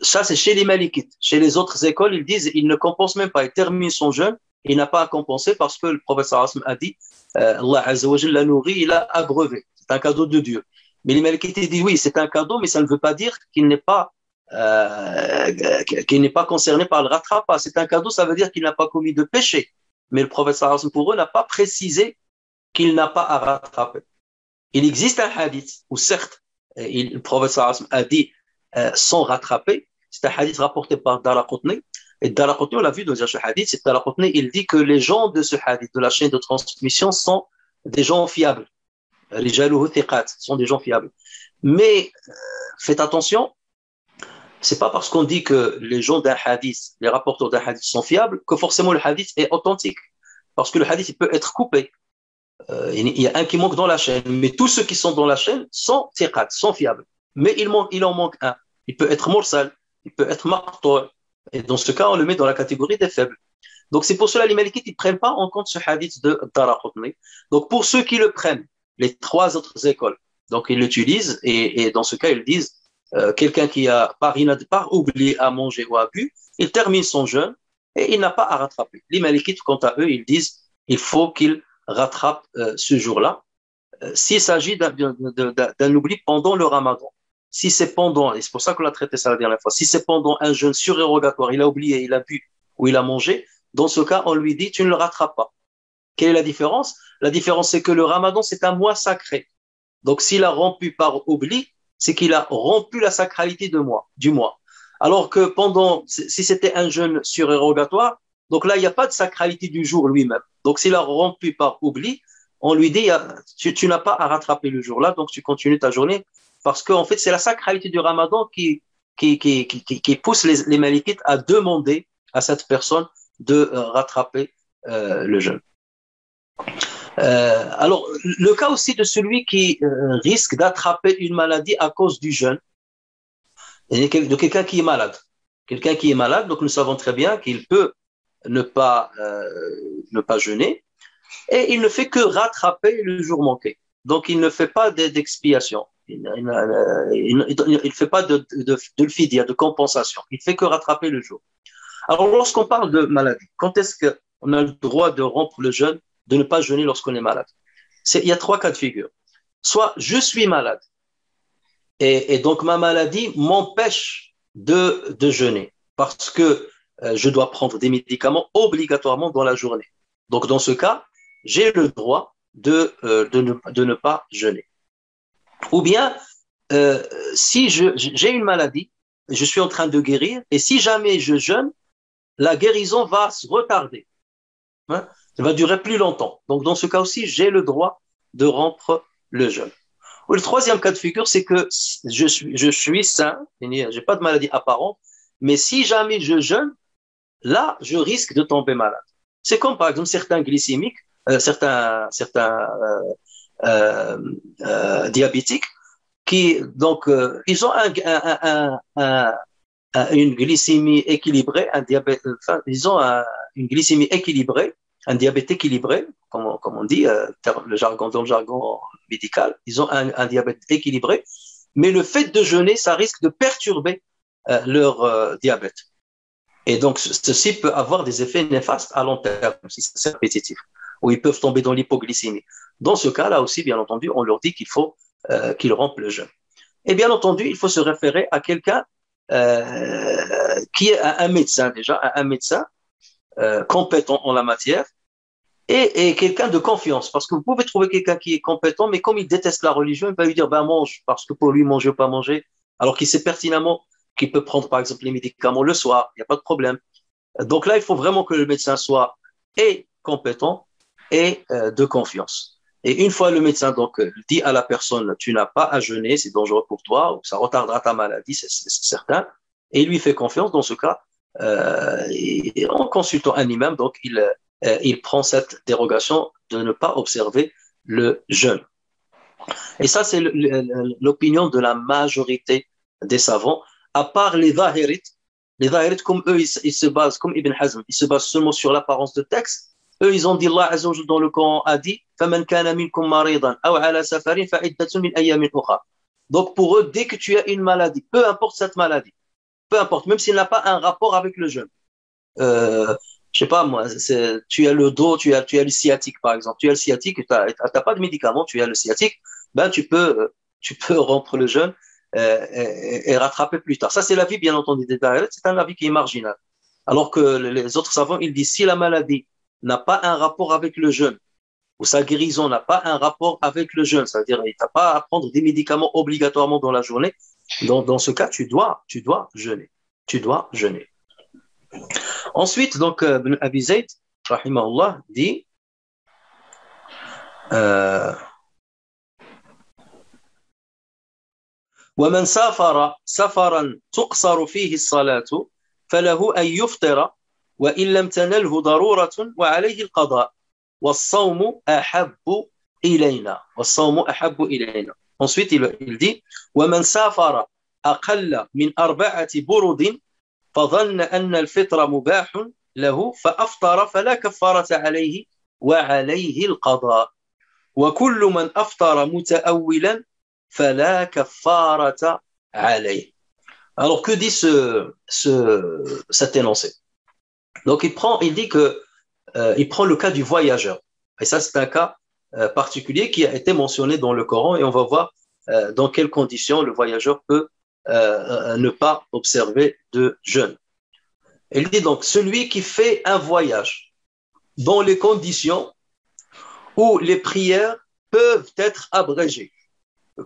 Ça, c'est chez les Malikites. Chez les autres écoles, ils disent il ne compense même pas. Il termine son jeûne, il n'a pas à compenser parce que le professeur Hassan a dit Allah Azza wa Jalla l'a nourri, il a abreuvé. C'est un cadeau de Dieu. Mais les Malikites disent oui, c'est un cadeau, mais ça ne veut pas dire qu'il n'est pas concerné par le rattrapage. C'est un cadeau, ça veut dire qu'il n'a pas commis de péché. Mais le professeur Hassan, pour eux, n'a pas précisé qu'il n'a pas à rattraper. Il existe un hadith où certes, le professeur Hassan a dit sans rattraper. C'est un hadith rapporté par Daraqutni. Et Daraqutni, on l'a vu dans ce hadith, c'est Daraqutni, il dit que les gens de ce hadith, de la chaîne de transmission, sont des gens fiables. Les jalouhou thiqat sont des gens fiables. Mais faites attention, c'est pas parce qu'on dit que les gens d'un hadith, les rapporteurs d'un hadith sont fiables, que forcément le hadith est authentique. Parce que le hadith, il peut être coupé. Il y a un qui manque dans la chaîne, mais tous ceux qui sont dans la chaîne sont thiqat, sont fiables. Mais il en manque un. Il peut être mursal, il peut être maqtu'. Et dans ce cas, on le met dans la catégorie des faibles. Donc c'est pour cela les Malikites ils prennent pas en compte ce hadith de Daraqutni. Donc pour ceux qui le prennent, les trois autres écoles, donc ils l'utilisent et dans ce cas ils disent quelqu'un qui a par oublié à manger ou à bu, il termine son jeûne et il n'a pas à rattraper. Les Malikites quant à eux ils disent il faut qu'il rattrape ce jour-là s'il s'agit d'un oubli pendant le Ramadan. Si c'est pendant, et c'est pour ça qu'on a traité ça la dernière fois, si c'est pendant un jeûne surérogatoire, il a oublié, il a bu ou il a mangé, dans ce cas, on lui dit, tu ne le rattrapes pas. Quelle est la différence? La différence, c'est que le Ramadan, c'est un mois sacré. Donc, s'il a rompu par oubli, c'est qu'il a rompu la sacralité du mois. Alors que si c'était un jeûne surérogatoire, donc là, il n'y a pas de sacralité du jour lui-même. Donc, s'il a rompu par oubli, on lui dit, tu n'as pas à rattraper le jour-là, donc tu continues ta journée. Parce qu'en fait, c'est la sacralité du Ramadan qui pousse les Malikites à demander à cette personne de rattraper le jeûne. Alors, le cas aussi de celui qui risque d'attraper une maladie à cause du jeûne, de quelqu'un qui est malade. Quelqu'un qui est malade, donc nous savons très bien qu'il peut ne pas jeûner et il ne fait que rattraper le jour manqué. Donc, il ne fait pas d'expiation. Il ne fait pas de fidia, de compensation. Il fait que rattraper le jour. Alors, lorsqu'on parle de maladie, quand est-ce qu'on a le droit de rompre le jeûne, de ne pas jeûner lorsqu'on est malade? Il y a trois cas de figure. Soit je suis malade et donc ma maladie m'empêche de jeûner parce que je dois prendre des médicaments obligatoirement dans la journée. Donc, dans ce cas, j'ai le droit de ne pas jeûner. Ou bien, si j'ai une maladie, je suis en train de guérir, et si jamais je jeûne, la guérison va se retarder. Hein? Ça va durer plus longtemps. Donc, dans ce cas aussi, j'ai le droit de rompre le jeûne. Ou le troisième cas de figure, c'est que je suis sain, j'ai pas de maladie apparente, mais si jamais je jeûne, là, je risque de tomber malade. C'est comme, par exemple, certains glycémiques, diabétiques qui donc ils ont une glycémie équilibrée, ils ont une glycémie équilibrée, un diabète équilibré, comme on dit dans le jargon médical, ils ont un diabète équilibré, mais le fait de jeûner, ça risque de perturber leur diabète. Et donc, ceci peut avoir des effets néfastes à long terme, si c'est répétitif, où ils peuvent tomber dans l'hypoglycémie. Dans ce cas-là aussi, bien entendu, on leur dit qu'il faut qu'ils rompent le jeûne. Et bien entendu, il faut se référer à quelqu'un qui est un médecin déjà, un médecin compétent en la matière et quelqu'un de confiance. Parce que vous pouvez trouver quelqu'un qui est compétent, mais comme il déteste la religion, il va lui dire, ben mange, parce que pour lui, manger ou pas manger, alors qu'il sait pertinemment qu'il peut prendre par exemple les médicaments le soir, il n'y a pas de problème. Donc là, il faut vraiment que le médecin soit et compétent et de confiance. Et une fois le médecin donc dit à la personne, tu n'as pas à jeûner, c'est dangereux pour toi, ou ça retardera ta maladie, c'est certain, et il lui fait confiance, dans ce cas, en consultant un imam, donc il prend cette dérogation de ne pas observer le jeûne. Et ça, c'est l'opinion de la majorité des savants, à part les zahirites. Les zahirites, comme eux, ils se basent, comme Ibn Hazm, ils se basent seulement sur l'apparence de texte. Eux, ils ont dit, Allah Azza wa Jalla dans le Coran a dit, فَمَنْ كَانَ مِنْكُمْ مَرِيضًا أَوْ عَلَى سَفَرٍ فَعِدَّةٌ مِنْ أَيَّامٍ أُخَرَ. Donc pour eux, dès que tu as une maladie, peu importe cette maladie, peu importe, même s'il n'a pas un rapport avec le jeûne, je sais pas moi, tu as le dos, tu as le sciatique par exemple, tu as le sciatique, tu n'as pas de médicament, tu as le sciatique, ben tu peux rompre le jeûne et rattraper plus tard. Ça c'est l'avis bien entendu des Dahirites, c'est un avis qui est marginal. Alors que les autres savants, ils disent si la maladie n'a pas un rapport avec le jeûne, ou sa guérison n'a pas un rapport avec le jeûne, c'est-à-dire il n'a pas à prendre des médicaments obligatoirement dans la journée, dans ce cas, tu dois jeûner. Tu dois jeûner. Ensuite, donc, Ibn Abi Zayd, rahimahullah, dit ومن سافر سفرا تقصر فيه الصلاة فله أن يفطر وإن لم تنله ضرورة وعليه القضاء والصوم أحب إلينا والصوم أحب إلينا. Ensuite, il dit ومن سافر أقل من 4 برد فظن أن الفطر مباح له فأفطر فلا كفارة عليه وعليه القضاء وكل من أفطر متأولا فلا كفارة عليه. Alors que dit cet énoncé? Donc il dit que il prend le cas du voyageur. Et ça c'est un cas particulier qui a été mentionné dans le Coran et on va voir dans quelles conditions le voyageur peut ne pas observer de jeûne. Il dit donc celui qui fait un voyage dans les conditions où les prières peuvent être abrégées.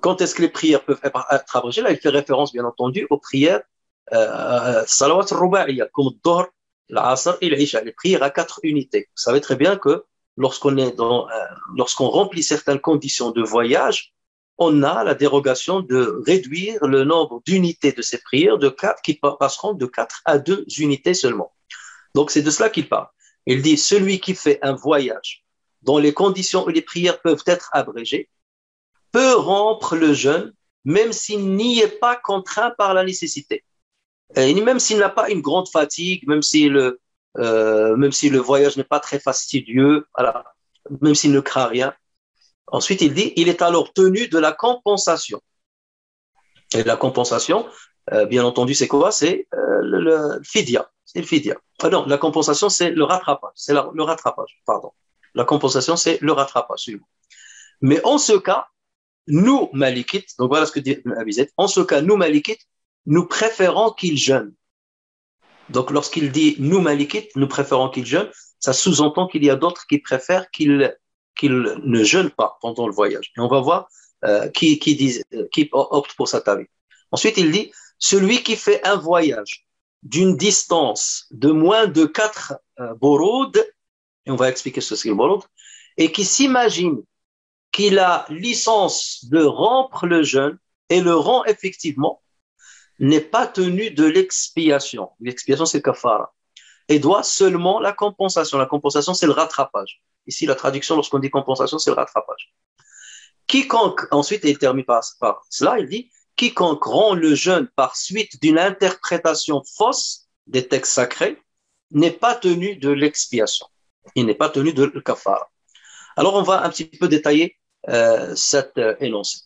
Quand est-ce que les prières peuvent être abrégées? Là, il fait référence, bien entendu, aux prières salawat al-ruba'iyya, comme le Dhuhr, l'Asr et l'Isha, les prières à 4 unités. Vous savez très bien que lorsqu'on remplit certaines conditions de voyage, on a la dérogation de réduire le nombre d'unités de ces prières qui passeront de 4 à 2 unités seulement. Donc, c'est de cela qu'il parle. Il dit, celui qui fait un voyage dans les conditions où les prières peuvent être abrégées, peut rompre le jeûne, même s'il n'y est pas contraint par la nécessité. Et même s'il n'a pas une grande fatigue, même si le voyage n'est pas très fastidieux, voilà, même s'il ne craint rien. Ensuite, il dit, il est alors tenu de la compensation. Et la compensation, bien entendu, c'est quoi? C'est le fidya. C'est le fidya. Non, la compensation, c'est le rattrapage. C'est le rattrapage, pardon. La compensation, c'est le rattrapage. Mais en ce cas, nous, Malikites, donc voilà ce que dit Abi Zayd, en ce cas, nous, Malikites, nous préférons qu'il jeûne. Donc, lorsqu'il dit nous, Malikites, nous préférons qu'il jeûne, ça sous-entend qu'il y a d'autres qui préfèrent qu'il ne jeûne pas pendant le voyage. Et on va voir qui opte pour cet avis. Ensuite, il dit celui qui fait un voyage d'une distance de moins de 4 boroud, et on va expliquer ce qu'est le boroud, et qui s'imagine qu'il a licence de rompre le jeûne et le rend effectivement, n'est pas tenu de l'expiation. L'expiation, c'est le kafara. Et doit seulement la compensation. La compensation, c'est le rattrapage. Ici, la traduction, lorsqu'on dit compensation, c'est le rattrapage. Quiconque, ensuite, il termine par cela, il dit, quiconque rend le jeûne par suite d'une interprétation fausse des textes sacrés n'est pas tenu de l'expiation. Il n'est pas tenu de le kafara. Alors, on va un petit peu détailler cet énoncé.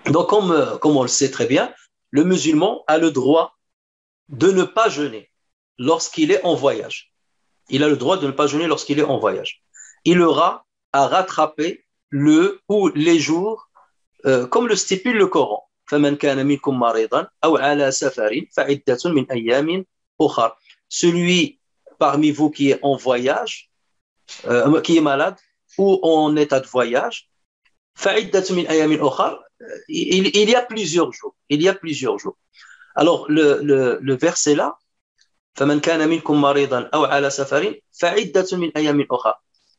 Donc, comme on le sait très bien, le musulman a le droit de ne pas jeûner lorsqu'il est en voyage. Il a le droit de ne pas jeûner lorsqu'il est en voyage. Il aura à rattraper le ou les jours, comme le stipule le Coran. فَمَنْ كَانَ مِنْكُمْ مَرِيضًا أَوْ عَلَى سَفَرٍ فَعِدَّةٌ مِنْ أَيَّامٍ أُخَرَ. Celui parmi vous qui est en voyage, qui est malade ou en état de voyage, il y a plusieurs jours. Il y a plusieurs jours. Alors, le verset là,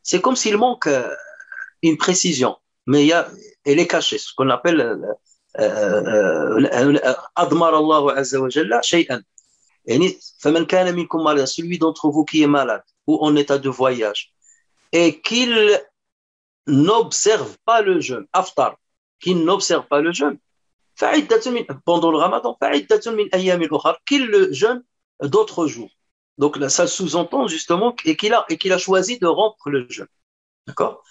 c'est comme s'il manque une précision, mais elle est cachée, ce qu'on appelle Admar Allahu Azza wa Jalla shay'an. فَمَنْ كَانَ مِنْكُمْ مَرِيضًا, celui d'entre vous qui est malade ou en état de voyage et qu'il n'observe pas le jeûne, aftar, qu'il n'observe pas le jeûne, pendant le ramadan, qu'il le jeûne d'autres jours. Donc là, ça sous-entend justement qu'il a choisi de rompre le jeûne. D'accord?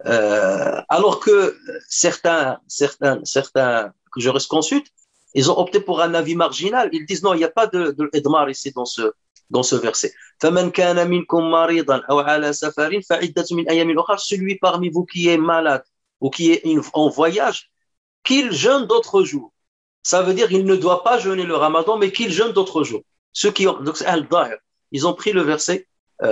Alors que certains que je consulte, ils ont opté pour un avis marginal. Ils disent non, il n'y a pas de idmar ici dans ce verset. Celui parmi vous qui est malade ou qui est en voyage, qu'il jeûne d'autres jours. Ça veut dire qu'il ne doit pas jeûner le ramadan, mais qu'il jeûne d'autres jours. Ceux qui ont, donc, ils ont pris le verset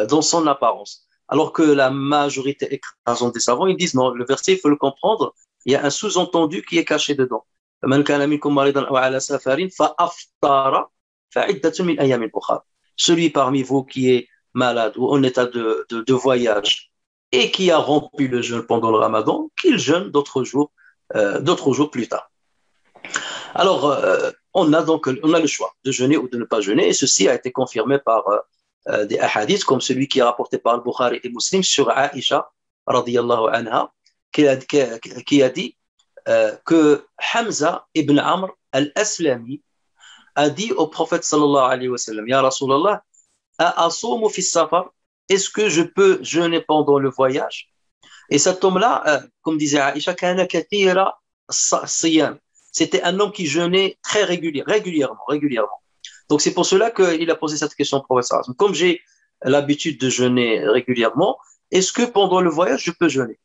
dans son apparence. Alors que la majorité écrasante des savants, ils disent non, le verset, il faut le comprendre, il y a un sous-entendu qui est caché dedans. Celui parmi vous qui est malade ou en état de voyage et qui a rompu le jeûne pendant le ramadan, qu'il jeûne d'autres jours plus tard. Alors, on a le choix de jeûner ou de ne pas jeûner, et ceci a été confirmé par des hadiths comme celui qui est rapporté par le Bukhari et Muslim sur Aïcha radiyallahu anha qui a dit que Hamza ibn Amr al-Aslami a dit au prophète sallallahu alayhi wa sallam, Ya Rasulallah, a'asumu fi safar, est-ce que je peux jeûner pendant le voyage? Et cet homme-là, comme disait Aïcha, kana kathira siyam, c'était un homme qui jeûnait très régulièrement. Donc c'est pour cela qu'il a posé cette question au prophète sallallahu alayhi wa sallam. Comme j'ai l'habitude de jeûner régulièrement, est-ce que pendant le voyage je peux jeûner?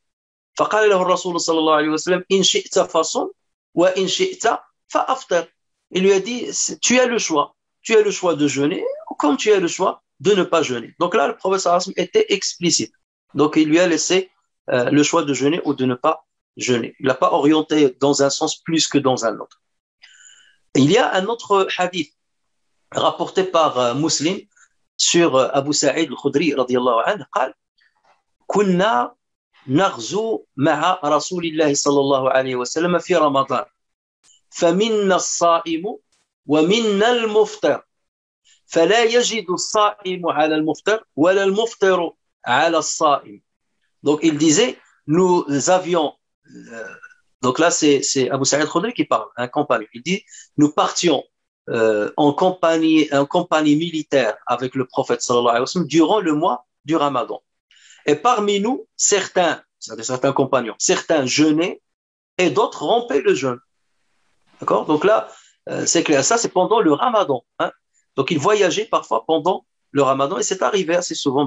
فقال له الرسول صلى الله عليه وسلم إن شئت فصم وإن شئت فأفطر. Il lui a dit, tu as le choix de jeûner, comme tu as le choix de ne pas jeûner. Donc là, le prophète sallallahu alayhi wa sallam était explicite. Donc il lui a laissé le choix de jeûner ou de ne pas jeûner. Il l'a pas orienté dans un sens plus que dans un autre. Il y a un autre hadith rapporté par Muslim sur Abu Sa'id al-Khudri radiyallahu anhu, قال كنا نغزو مع رسول الله صلى الله عليه وسلم في رمضان فمنا الصائم ومنا المفطر فلا يجد الصائم على المفطر ولا المفطر على الصائم. Donc il disait, nous avions, donc là c'est Abu Sa'id al-Khudri qui parle, un compagnon. Il dit, nous partions en compagnie militaire avec le prophète sallallahu alayhi wa sallam durant le mois du Ramadan. Et parmi nous, certains compagnons, certains jeûnaient et d'autres rompaient le jeûne. D'accord? Donc là, c'est clair. Ça, c'est pendant le Ramadan. Hein? Donc, ils voyageaient parfois pendant le Ramadan et c'est arrivé assez souvent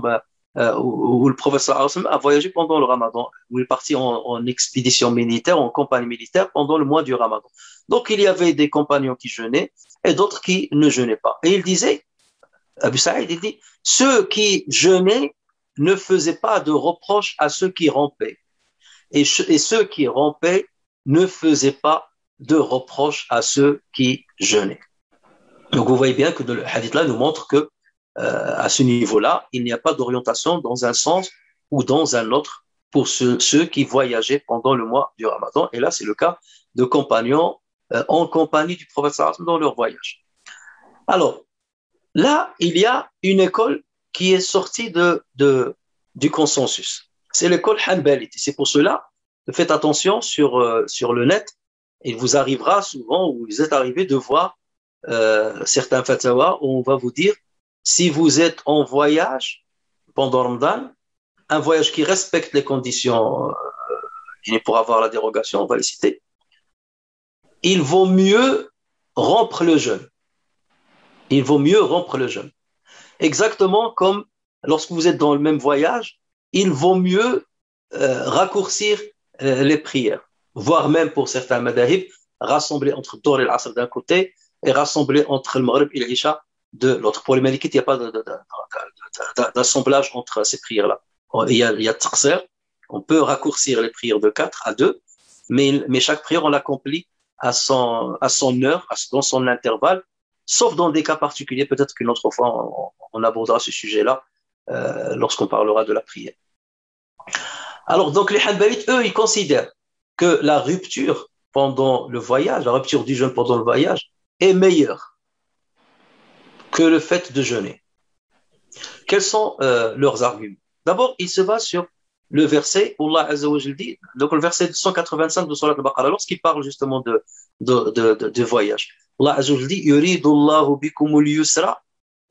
où le prophète sallallahu alayhi wa sallam a voyagé pendant le Ramadan, où il est parti en expédition militaire, en campagne militaire pendant le mois du Ramadan. Donc, il y avait des compagnons qui jeûnaient et d'autres qui ne jeûnaient pas. Et il disait, Abu Sa'id, il dit, ceux qui jeûnaient ne faisaient pas de reproches à ceux qui rompaient. Et ceux qui rompaient ne faisaient pas de reproches à ceux qui jeûnaient. Donc vous voyez bien que le hadith-là nous montre que à ce niveau-là, il n'y a pas d'orientation dans un sens ou dans un autre pour ceux qui voyageaient pendant le mois du Ramadan. Et là, c'est le cas de compagnons en compagnie du prophète sallallahu alayhi wa sallam dans leur voyage. Alors, là, il y a une école qui est sortie du consensus. C'est l'école Hanbalite. C'est pour cela que faites attention sur le net. Il vous arrivera souvent, ou vous êtes arrivé de voir certains fatwas où on va vous dire, si vous êtes en voyage pendant Ramadan, un voyage qui respecte les conditions pour avoir la dérogation, on va les citer, il vaut mieux rompre le jeûne. Il vaut mieux rompre le jeûne. Exactement comme lorsque vous êtes dans le même voyage, il vaut mieux raccourcir les prières, voire même pour certains madahib, rassembler entre Dhuhr et l'Asr d'un côté et rassembler entre le Maghrib et l'Isha de l'autre. Pour les Malikites, il n'y a pas d'assemblage entre ces prières-là. Il y a taqsir, on peut raccourcir les prières de 4 à 2, mais chaque prière, on l'accomplit à son heure, dans son intervalle, sauf dans des cas particuliers. Peut-être qu'une autre fois, on abordera ce sujet-là lorsqu'on parlera de la prière. Alors, donc, les Hanbalites, eux, ils considèrent que la rupture pendant le voyage, la rupture du jeûne pendant le voyage est meilleure que le fait de jeûner. Quels sont leurs arguments? D'abord, ils se basent sur le verset où Allah Azza wa Jal dit, donc le verset 185 de Surat Al-Baqarah, lorsqu'il parle justement de voyage. Allah Azza wa Jal dit, Yuridu Allahu bikumul yusra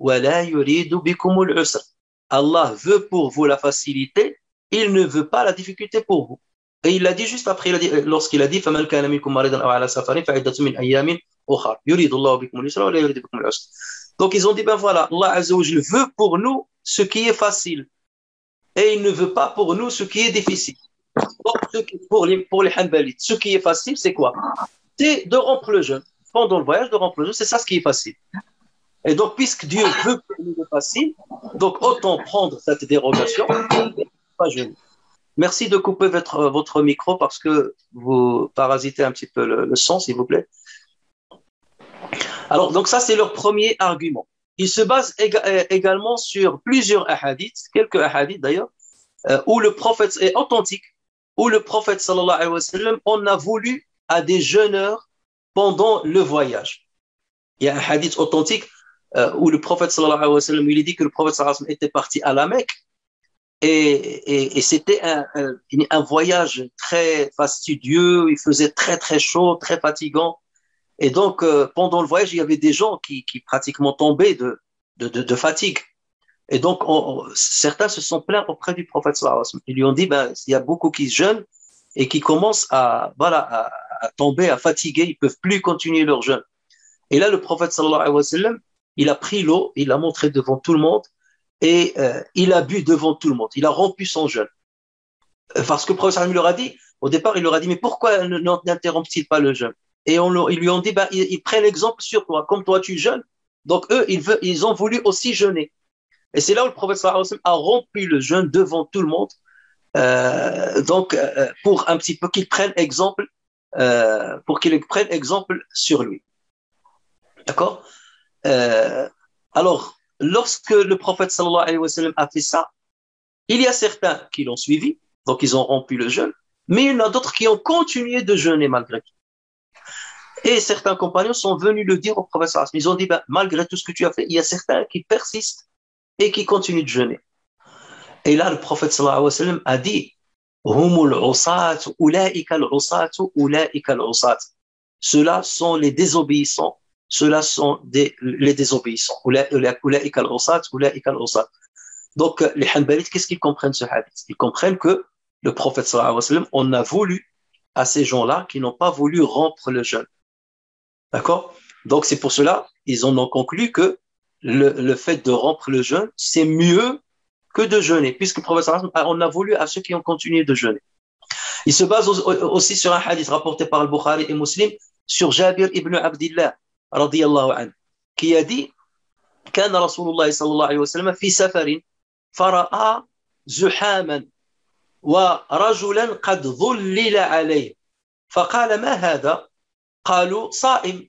wa la yuridu bikumul usra. Allah veut pour vous la facilité, il ne veut pas la difficulté pour vous. Et il l'a dit juste après, lorsqu'il a dit فَمَنْ كَانَ مِنْكُمْ مَرِيضًا أَوْ عَلَى سَفَرٍ فَعِدَّةٌ مِنْ أَيَّامٍ أُخَرَ يُرِيدُ اللَّهُ بِكُمُ الْيُسْرَ وَلَا يُرِيدُ بِكُمُ الْعُسْرَ. Donc ils ont dit, ben voilà, Allah Azza wa Jal veut pour nous ce qui est facile et il ne veut pas pour nous ce qui est difficile. Donc pour les Hanbalites, ce qui est facile, c'est quoi? C'est de rompre le jeûne. Pendant le voyage, de rompre le jeûne, c'est ça ce qui est facile. Et donc, puisque Dieu veut pour nous le facile, donc autant prendre cette dérogation et pas jeûner. Merci de couper votre micro parce que vous parasitez un petit peu le son, s'il vous plaît. Alors, donc ça, c'est leur premier argument. Ils se basent également sur plusieurs hadiths, quelques hadiths d'ailleurs, où le prophète est authentique, où le prophète sallallahu alayhi wa sallam, on a voulu à des jeûneurs pendant le voyage. Il y a un hadith authentique où le prophète sallallahu alayhi wa sallam, il dit que le prophète sallallahu alayhi wa sallam était parti à la Mecque et c'était un voyage très fastidieux, il faisait très très chaud, très fatigant. Et donc, pendant le voyage, il y avait des gens qui pratiquement tombaient de fatigue. Et donc, certains se sont plaints auprès du prophète sallallahu alayhi wa sallam. Ils lui ont dit, ben, il y a beaucoup qui jeûnent et qui commencent à tomber, à fatiguer, ils peuvent plus continuer leur jeûne. Et là, le prophète sallallahu alayhi wa sallam, il a pris l'eau, il l'a montré devant tout le monde et il a bu devant tout le monde. Il a rompu son jeûne. Parce que le prophète sallallahu alayhi wa sallam leur a dit, au départ, il leur a dit, mais pourquoi n'interrompt-il pas le jeûne? Et ils lui ont dit, ben, ils prennent l'exemple sur toi. Comme toi, tu jeûnes. Donc, eux, ils ont voulu aussi jeûner. Et c'est là où le prophète sallallahu alayhi wa sallam a rompu le jeûne devant tout le monde. Pour un petit peu qu'ils prennent exemple, sur lui. D'accord? Alors, lorsque le prophète sallallahu alayhi wa sallam a fait ça, il y a certains qui l'ont suivi, donc ils ont rompu le jeûne, mais il y en a d'autres qui ont continué de jeûner malgré tout. Et certains compagnons sont venus le dire au prophète sallallahu alayhi wa sallam. Ils ont dit, ben, malgré tout ce que tu as fait, il y a certains qui persistent et qui continuent de jeûner. Et là, le prophète sallallahu alayhi wa sallam a dit, Humul usat, ulaika al-usat, ulaika al-usat. Ceux-là sont les désobéissants, ceux-là sont les désobéissants. Ulaika al-usat, ulaika al-usat. Donc, les Hanbalites, qu'est-ce qu'ils comprennent ce hadith? Ils comprennent que le prophète sallallahu alayhi wa sallam, on a voulu à ces gens-là qui n'ont pas voulu rompre le jeûne. D'accord? Donc, c'est pour cela, ils en ont conclu que le fait de rompre le jeûne, c'est mieux que de jeûner, puisque le prophète sallallahu alayhi wa sallam, on a voulu à ceux qui ont continué de jeûner. Il se base aussi sur un hadith rapporté par Al-Bukhari et Muslim sur Jabir ibn Abdillah, radiyallahu anhu, qui a dit, كان رسول الله صلى الله عليه وسلم في سفر فرأى زحاما ورجلا قد ظلل عليه فقال ما هذا؟ قالوا صائم.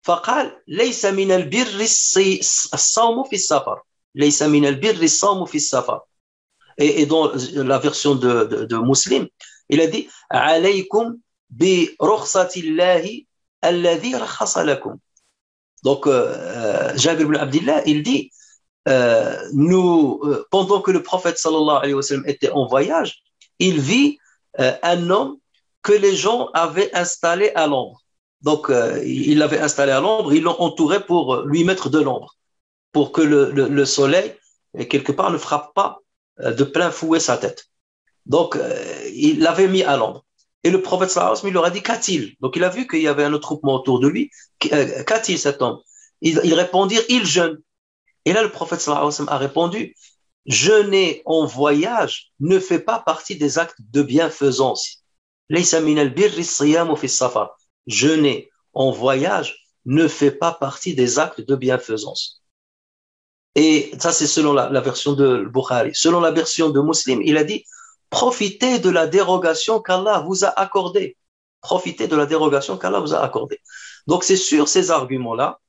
فقال ليس من البر الصوم في السفر. ليس من البر الصوم في السفر. Et dans la version de Muslim, il a dit عليكم برخصة الله الذي رخص لكم. Donc Jabir ibn Abdillah, il dit pendant que le prophète sallallahu alayhi wa sallam était en voyage, il vit un homme que les gens avaient installé à l'ombre. Donc, il l'avait installé à l'ombre, ils l'ont entouré pour lui mettre de l'ombre, pour que le soleil, quelque part, ne frappe pas de plein fouet sa tête. Donc, il l'avait mis à l'ombre. Et le prophète sallallahu alayhi wa sallam, il leur a dit, qu'a-t-il? Donc, il a vu qu'il y avait un attroupement autour de lui. Qu'a-t-il cet homme? Ils répondirent, il jeûne. Et là, le prophète sallallahu alayhi wa sallam a répondu, jeûner en voyage ne fait pas partie des actes de bienfaisance. Laysa min al-birri as-siyamu fi as-safar. Jeûner en voyage ne fait pas partie des actes de bienfaisance. Et ça, c'est selon la version de Bukhari. Selon la version de Muslim, il a dit, profitez de la dérogation qu'Allah vous a accordée. Profitez de la dérogation qu'Allah vous a accordée. Donc, c'est sur ces arguments-là,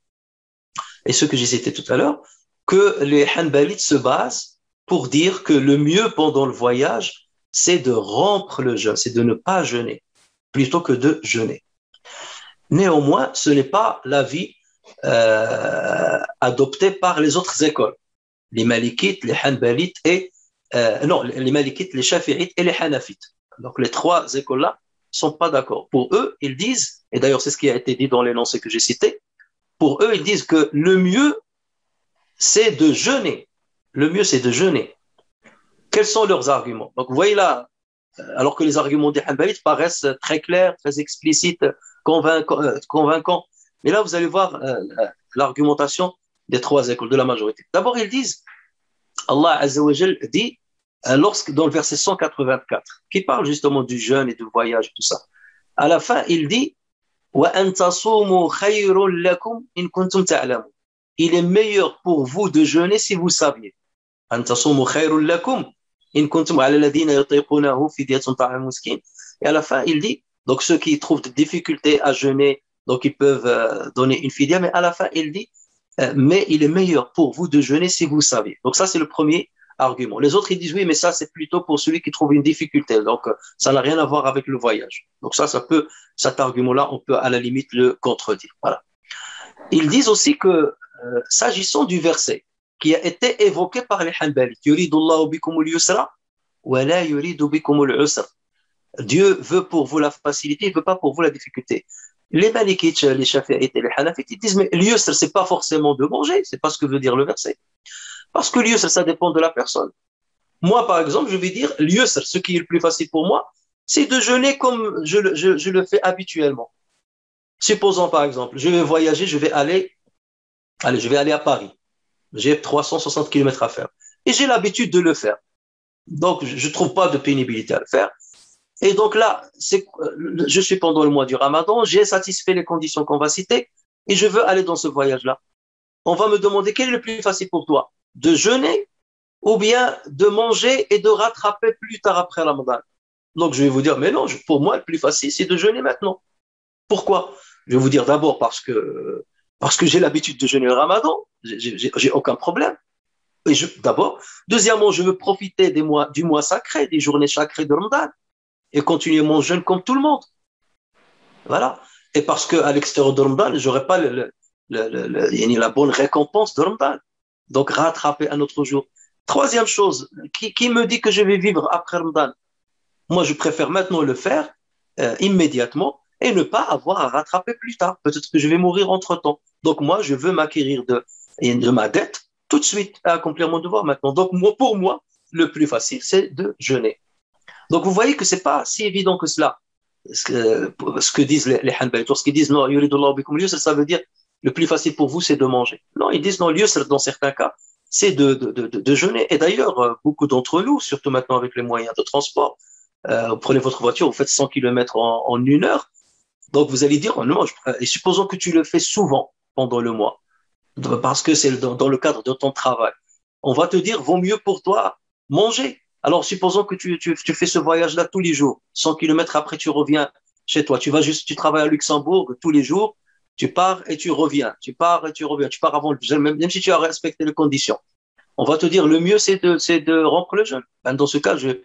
et ce que j'ai cité tout à l'heure, que les Hanbalites se basent pour dire que le mieux pendant le voyage, c'est de rompre le jeûne, c'est de ne pas jeûner, plutôt que de jeûner. Néanmoins, ce n'est pas l'avis adoptés par les autres écoles, les Malikites, les Hanbalites et non, les Malikites, les Shafi'ites et les Hanafites. Donc les trois écoles-là sont pas d'accord. Pour eux, ils disent, et d'ailleurs c'est ce qui a été dit dans l'énoncé que j'ai cité, pour eux, ils disent que le mieux, c'est de jeûner. Le mieux, c'est de jeûner. Quels sont leurs arguments? Donc vous voyez là, alors que les arguments des Hanbalites paraissent très clairs, très explicites, convaincants. Mais là, vous allez voir l'argumentation des trois écoles, de la majorité. D'abord, ils disent, Allah Azza wa Jal dit, dans le verset 184, qui parle justement du jeûne et du voyage, tout ça. À la fin, il dit, وَأَن تَصُومُوا خَيْرٌ لَكُمْ إِن كُنتُمْ تَعْلَمُونَ. Il est meilleur pour vous de jeûner si vous saviez. أَن تَصُومُوا خَيْرٌ لَكُمْ إِن كُنتُمْ عَلَى الَّذِينَ يُطِيقُونَهُ فِدْيَةٌ طَعَامُ مِسْكِينٍ. Et à la fin, il dit, donc ceux qui trouvent des difficultés à jeûner, donc ils peuvent donner une fidya, mais à la fin, il dit, mais il est meilleur pour vous de jeûner si vous saviez. Donc ça, c'est le premier argument. Les autres, ils disent, oui, mais ça, c'est plutôt pour celui qui trouve une difficulté. Donc, ça n'a rien à voir avec le voyage. Donc ça peut, cet argument-là, on peut à la limite le contredire. Voilà. Ils disent aussi que, s'agissant du verset qui a été évoqué par les Hanbalites, yuridullahu bikumul yusra wa la yuridu bikumul usra. Dieu veut pour vous la facilité, il veut pas pour vous la difficulté. Les Malikites, les Shafi'ites et les Hanafites, ils disent, mais l'yusr, c'est pas forcément de manger, c'est pas ce que veut dire le verset. Parce que l'yusr, ça dépend de la personne. Moi, par exemple, je vais dire, l'yusr, ce qui est le plus facile pour moi, c'est de jeûner comme je le fais habituellement. Supposons, par exemple, je vais voyager, je vais aller à Paris. J'ai 360 km à faire. Et j'ai l'habitude de le faire. Donc, je trouve pas de pénibilité à le faire. Et donc là, je suis pendant le mois du Ramadan, j'ai satisfait les conditions qu'on va citer, et je veux aller dans ce voyage-là. On va me demander quel est le plus facile pour toi, de jeûner ou bien de manger et de rattraper plus tard après Ramadan. Donc je vais vous dire, mais non, pour moi, le plus facile, c'est de jeûner maintenant. Pourquoi? Je vais vous dire d'abord parce que j'ai l'habitude de jeûner le Ramadan, j'ai aucun problème. D'abord. Deuxièmement, je veux profiter du mois sacré, des journées sacrées de Ramadan, et continuer mon jeûne comme tout le monde. Voilà. Et parce qu'à l'extérieur de Ramadan, j'aurais pas la bonne récompense de Ramadan. Donc, rattraper un autre jour. Troisième chose, qui me dit que je vais vivre après Ramadan? Moi, je préfère maintenant le faire immédiatement et ne pas avoir à rattraper plus tard. Peut-être que je vais mourir entre-temps. Donc, moi, je veux m'acquérir de ma dette tout de suite à accomplir mon devoir maintenant. Donc, pour moi, le plus facile, c'est de jeûner. Donc, vous voyez que c'est pas si évident que cela. Ce que disent les Hanbalites, lorsqu'ils disent non, yuridullahu bikum al-yusr, ça veut dire le plus facile pour vous, c'est de manger. Non, ils disent non, l'yusr, dans certains cas, c'est de jeûner. Et d'ailleurs, beaucoup d'entre nous, surtout maintenant avec les moyens de transport, vous prenez votre voiture, vous faites 100 km en une heure. Donc, vous allez dire, non, et supposons que tu le fais souvent pendant le mois, parce que c'est dans le cadre de ton travail. On va te dire, vaut mieux pour toi manger. Alors, supposons que tu fais ce voyage-là tous les jours. 100 km après, tu reviens chez toi. Tu travailles à Luxembourg tous les jours. Tu pars et tu reviens. Tu pars et tu reviens. Tu pars avant, même si tu as respecté les conditions. On va te dire, le mieux, c'est de rompre le jeûne. Ben, dans ce cas, je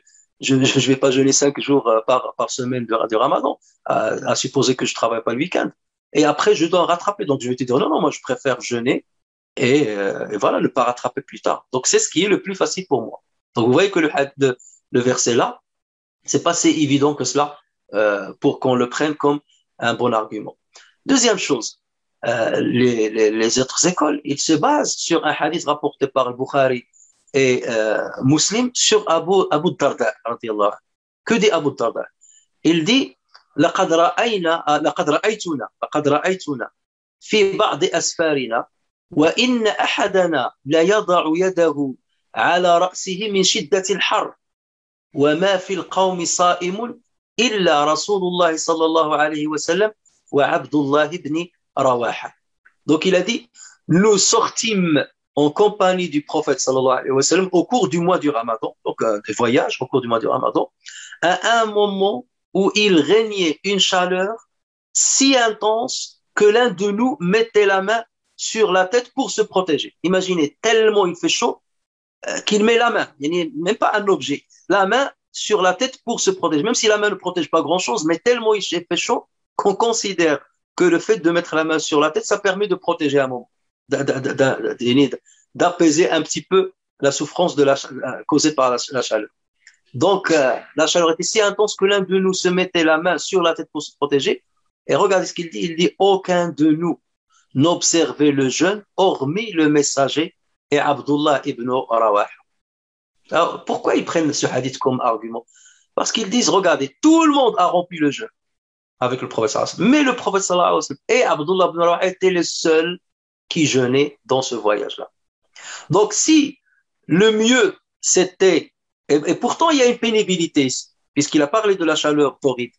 vais pas jeûner 5 jours par semaine de Ramadan, à supposer que je travaille pas le week-end. Et après, je dois rattraper. Donc, je vais te dire, non, moi, je préfère jeûner et voilà, ne pas rattraper plus tard. Donc, c'est ce qui est le plus facile pour moi. Donc, vous voyez que le verset là, c'est pas si évident que cela pour qu'on le prenne comme un bon argument. Deuxième chose, les autres écoles, ils se basent sur un hadith rapporté par le Bukhari et Muslim sur Abu Darda, radiyallahu anhu. Que dit Abu Darda? Il dit لقد رأيتنا في بعض أسفارنا وإن أحدنا لا يضع يده على رأسه من شدة الحر وما في القوم صائم إلا رسول الله صلى الله عليه وسلم وعبد الله بن رواحة. Donc il a dit, nous sortîmes en compagnie du prophète sallallahu alayhi wa sallam au cours du mois du Ramadan, donc des voyages au cours du mois du Ramadan, à un moment où il régnait une chaleur si intense que l'un de nous mettait la main sur la tête pour se protéger. Imaginez, tellement il fait chaud qu'il met la main, il n'y a même pas un objet, la main sur la tête pour se protéger, même si la main ne protège pas grand-chose, mais tellement il fait chaud qu'on considère que le fait de mettre la main sur la tête, ça permet de protéger un moment, d'apaiser un petit peu la souffrance causée par la chaleur. Donc, la chaleur était si intense que l'un de nous se mettait la main sur la tête pour se protéger. Et regardez ce qu'il dit. Il dit, aucun de nous n'observait le jeûne, hormis le messager et Abdullah ibn Rawaha. Alors, pourquoi ils prennent ce hadith comme argument? Parce qu'ils disent, regardez, tout le monde a rempli le jeûne avec le prophète sallallahu alayhi wa sallam. Mais le prophète sallallahu alayhi wa sallam et Abdullah ibn Rawaha étaient les seuls qui jeûnaient dans ce voyage-là. Donc, si le mieux, c'était... Et pourtant, il y a une pénibilité ici, puisqu'il a parlé de la chaleur torride.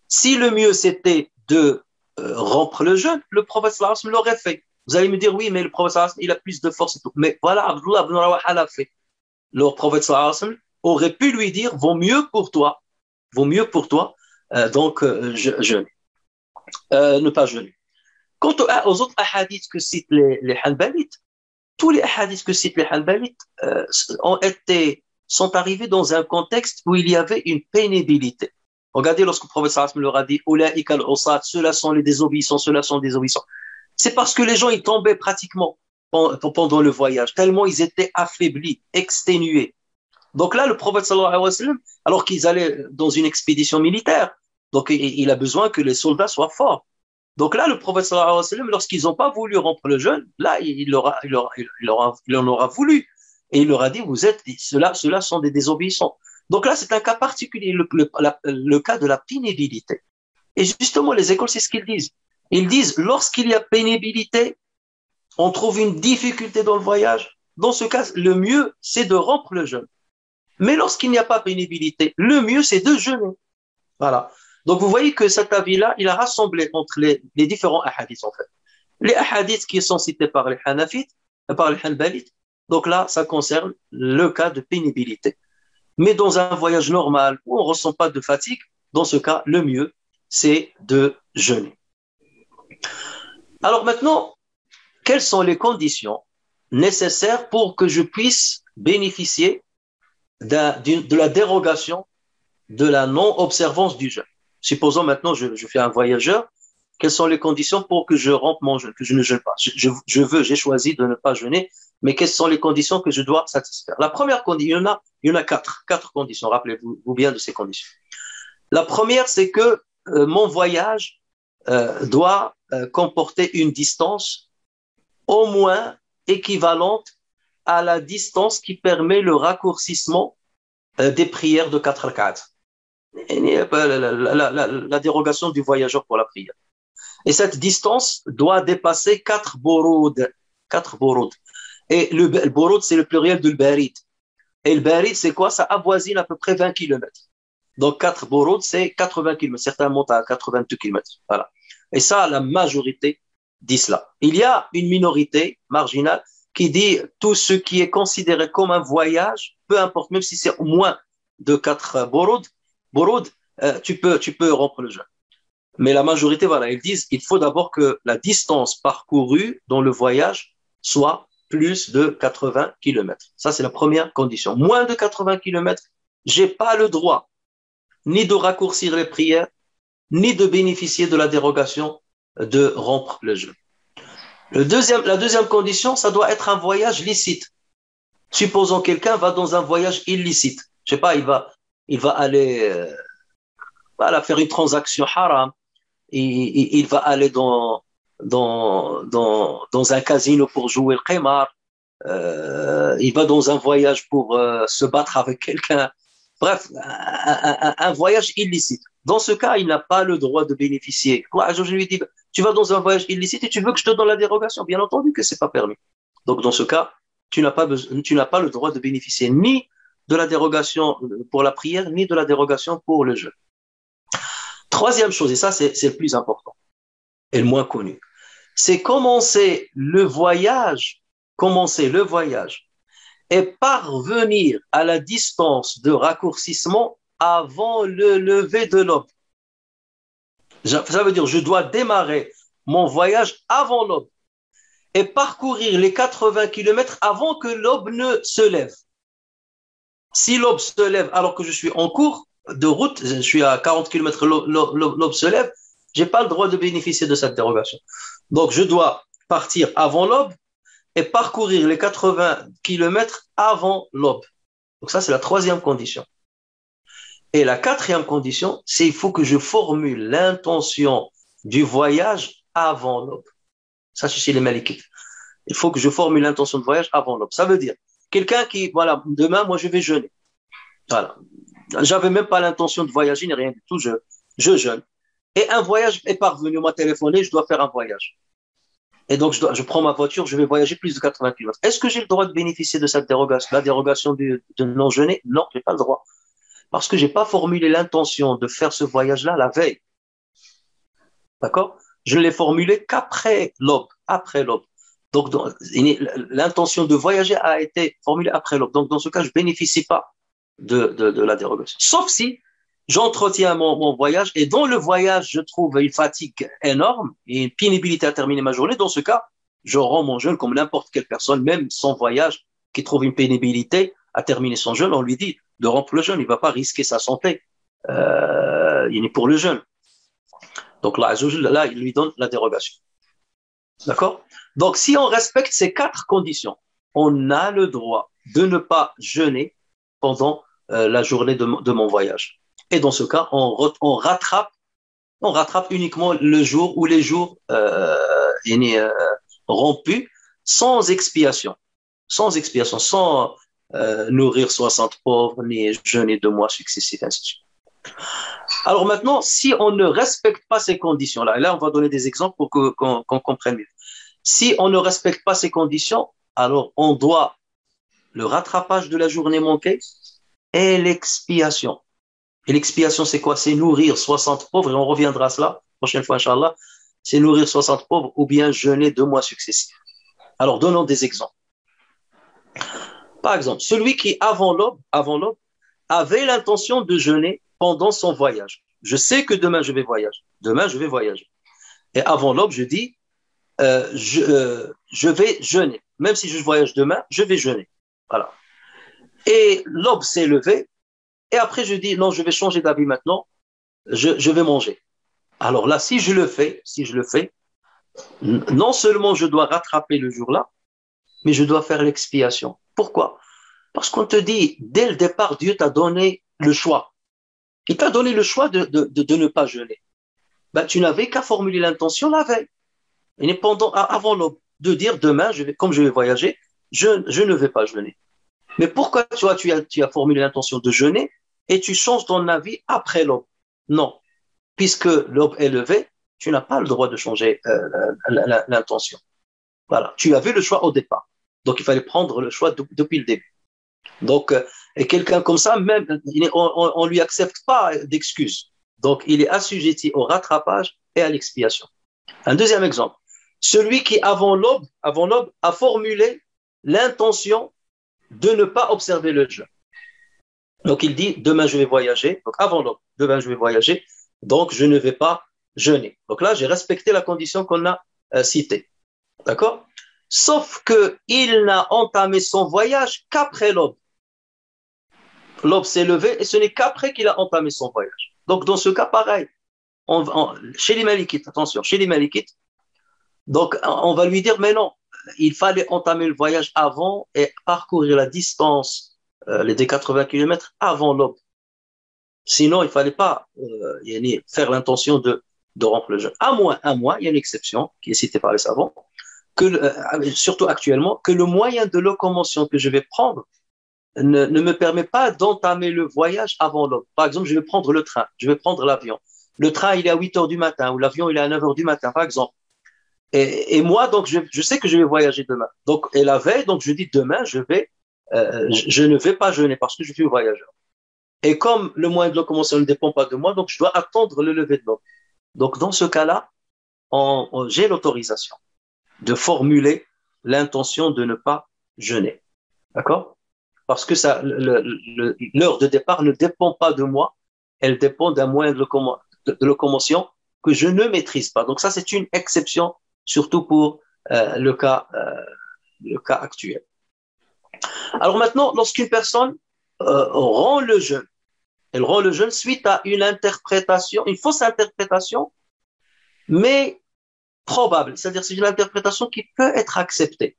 Si le mieux, c'était de rompre le jeûne, le prophète sallallahu alayhi wa sallam l'aurait fait. Vous allez me dire, oui, mais le prophète sallallahu alayhi wa sallam, il a plus de force et tout. Mais voilà, Abdullah ibn Rawaha l'a fait. Le prophète sallallahu alayhi wa sallam aurait pu lui dire, vaut mieux pour toi, jeûner, ne pas jeûner. Quant aux autres hadiths que citent les Hanbalites, tous les hadiths que citent les Hanbalites sont arrivés dans un contexte où il y avait une pénibilité. Regardez lorsque le prophète sallallahu alayhi wa sallam leur a dit « Oulaïka al-usat » ceux-là sont les désobéissants, ceux-là sont les désobéissants. C'est parce que les gens, ils tombaient pratiquement pendant le voyage, tellement ils étaient affaiblis, exténués. Donc là, le prophète sallallahu alayhi wa sallam, alors qu'ils allaient dans une expédition militaire, donc il a besoin que les soldats soient forts. Donc là, le prophète sallallahu alayhi wa sallam, lorsqu'ils n'ont pas voulu rompre le jeûne, là, il en aura voulu. Et il leur a dit, ceux-là sont des désobéissants. Donc là, c'est un cas particulier, le cas de la pénibilité. Et justement, les écoles, c'est ce qu'ils disent. Ils disent, lorsqu'il y a pénibilité, on trouve une difficulté dans le voyage. Dans ce cas, le mieux, c'est de rompre le jeûne. Mais lorsqu'il n'y a pas pénibilité, le mieux, c'est de jeûner. Voilà. Donc, vous voyez que cet avis-là, il a rassemblé entre les différents hadiths, en fait. Les hadiths qui sont cités par les Hanafites, par les Hanbalites, donc là, ça concerne le cas de pénibilité. Mais dans un voyage normal où on ne ressent pas de fatigue, dans ce cas, le mieux, c'est de jeûner. Alors maintenant, quelles sont les conditions nécessaires pour que je puisse bénéficier de la dérogation de la non-observance du jeûne? Supposons maintenant, je fais un voyageur, quelles sont les conditions pour que je rompe mon jeûne, que je ne jeûne pas? J'ai choisi de ne pas jeûner, mais quelles sont les conditions que je dois satisfaire? La première condition, il y en a quatre conditions, rappelez-vous bien de ces conditions. La première, c'est que mon voyage doit comporter une distance au moins équivalente à la distance qui permet le raccourcissement des prières de 4 rak'at. La dérogation du voyageur pour la prière. Et cette distance doit dépasser 4 bouroud. 4 bouroud. Et le bouroud, c'est le pluriel de barid. Et le barid, c'est quoi? Ça avoisine à peu près 20 km. Donc 4 bouroud, c'est 80 km. Certains montent à 82 km. Voilà. Et ça, la majorité dit cela. Il y a une minorité marginale qui dit tout ce qui est considéré comme un voyage, peu importe, même si c'est moins de 4 bouroud, tu peux rompre le jeûne. Mais la majorité, voilà, ils disent il faut d'abord que la distance parcourue dans le voyage soit plus de 80 km. Ça, c'est la première condition. Moins de 80 km, j'ai pas le droit ni de raccourcir les prières, ni de bénéficier de la dérogation de rompre le jeûne. La deuxième condition, ça doit être un voyage licite. Supposons quelqu'un va dans un voyage illicite. Je sais pas, il va aller faire une transaction haram. Il va aller dans un casino pour jouer le qimar. Il va dans un voyage pour se battre avec quelqu'un. Bref, un voyage illicite. Dans ce cas, il n'a pas le droit de bénéficier. Je lui dis, tu vas dans un voyage illicite et tu veux que je te donne la dérogation. Bien entendu que c'est pas permis. Donc, dans ce cas, tu n'as pas le droit de bénéficier ni de la dérogation pour la prière, ni de la dérogation pour le jeûne. Troisième chose, et ça, c'est le plus important et le moins connu, c'est commencer le voyage et parvenir à la distance de raccourcissement avant le lever de l'aube. Ça veut dire, je dois démarrer mon voyage avant l'aube et parcourir les 80 km avant que l'aube ne se lève. Si l'aube se lève alors que je suis en cours de route, je suis à 40 km, l'aube se lève, j'ai pas le droit de bénéficier de cette dérogation. Donc, je dois partir avant l'aube et parcourir les 80 kilomètres avant l'aube. Donc ça, c'est la troisième condition. Et la quatrième condition, c'est il faut que je formule l'intention du voyage avant l'aube. Ça, c'est chez les Malikites. Il faut que je formule l'intention de voyage avant l'aube. Ça veut dire, quelqu'un qui, voilà, demain, moi, je vais jeûner. Voilà. J'avais même pas l'intention de voyager, ni rien du tout, je jeûne. Et un voyage est parvenu, on m'a téléphoné, je dois faire un voyage. Et donc, je prends ma voiture, je vais voyager plus de 80 km. Est-ce que j'ai le droit de bénéficier de cette dérogation, la dérogation de non-jeûner? Non, j'ai pas le droit. Parce que j'ai pas formulé l'intention de faire ce voyage-là la veille. D'accord? Je ne l'ai formulé qu'après l'aube, après l'aube. Donc, l'intention de voyager a été formulée après l'aube. Donc, dans ce cas, je bénéficie pas de la dérogation. Sauf si j'entretiens mon voyage et dans le voyage, je trouve une fatigue énorme et une pénibilité à terminer ma journée. Dans ce cas, je rends mon jeûne comme n'importe quelle personne, même sans voyage, qui trouve une pénibilité à terminer son jeûne. On lui dit de rompre le jeûne. Il ne va pas risquer sa santé. Il est pour le jeûne. Donc là, il lui donne la dérogation. D'accord? Donc, si on respecte ces 4 conditions, on a le droit de ne pas jeûner pendant la journée de mon voyage. Et dans ce cas, on rattrape uniquement le jour ou les jours rompus sans expiation, sans nourrir 60 pauvres, ni jeûner 2 mois successifs, ainsi de suite. Alors maintenant, si on ne respecte pas ces conditions-là, et là on va donner des exemples pour qu'on comprenne mieux. Si on ne respecte pas ces conditions, alors on doit le rattrapage de la journée manquée et l'expiation. Et l'expiation, c'est quoi? C'est nourrir 60 pauvres, et on reviendra à cela, prochaine fois, Inch'Allah, c'est nourrir 60 pauvres ou bien jeûner 2 mois successifs. Alors, donnons des exemples. Par exemple, celui qui, avant l'aube, avait l'intention de jeûner pendant son voyage. Je sais que demain, je vais voyager. Et avant l'aube, je dis, je vais jeûner. Même si je voyage demain, je vais jeûner. Voilà. Et l'aube s'est levée, et après je dis, non, je vais changer d'avis maintenant, je vais manger. Alors là, si je le fais, non seulement je dois rattraper le jour-là, mais je dois faire l'expiation. Pourquoi? Parce qu'on te dit, dès le départ, Dieu t'a donné le choix. Il t'a donné le choix de ne pas jeûner. Ben, tu n'avais qu'à formuler l'intention la veille, et avant l'aube, de dire demain, comme je vais voyager, je ne vais pas jeûner. Mais pourquoi tu as formulé l'intention de jeûner et tu changes ton avis après l'aube? Non, puisque l'aube est levée, tu n'as pas le droit de changer l'intention. Voilà, tu avais le choix au départ. Donc, il fallait prendre le choix depuis le début. Donc, et quelqu'un comme ça, même, on lui accepte pas d'excuses. Donc, il est assujetti au rattrapage et à l'expiation. Un deuxième exemple. Celui qui, avant l'aube, a formulé l'intention de ne pas observer le jeûne. Donc, il dit, demain, je vais voyager. Donc, avant l'aube, demain, je vais voyager. Donc, je ne vais pas jeûner. Donc là, j'ai respecté la condition qu'on a citée. D'accord? Sauf qu'il n'a entamé son voyage qu'après l'aube. L'aube s'est levée et ce n'est qu'après qu'il a entamé son voyage. Donc, dans ce cas, pareil. Chez les Malikites, attention, chez les Malikites, donc on va lui dire, mais non, il fallait entamer le voyage avant et parcourir la distance, des 80 km avant l'aube. Sinon, il ne fallait pas faire l'intention de rompre le jeûne. À moins, il y a une exception qui est citée par les savants, surtout actuellement, que le moyen de locomotion que je vais prendre ne me permet pas d'entamer le voyage avant l'aube. Par exemple, je vais prendre le train, je vais prendre l'avion. Le train, il est à 8 heures du matin, ou l'avion, il est à 9 heures du matin, par exemple. Et moi, donc, je sais que je vais voyager demain. Donc, et la veille, donc, je dis demain, je ne vais pas jeûner parce que je suis voyageur. Et comme le moyen de locomotion ne dépend pas de moi, donc je dois attendre le lever de l'aube. Donc, dans ce cas-là, j'ai l'autorisation de formuler l'intention de ne pas jeûner. D'accord? Parce que l'heure de départ ne dépend pas de moi, elle dépend d'un moyen de locomotion que je ne maîtrise pas. Donc ça, c'est une exception, surtout pour le cas actuel. Alors maintenant, lorsqu'une personne rend le jeûne, elle rend le jeûne suite à une fausse interprétation mais probable. C'est-à-dire c'est une interprétation qui peut être acceptée.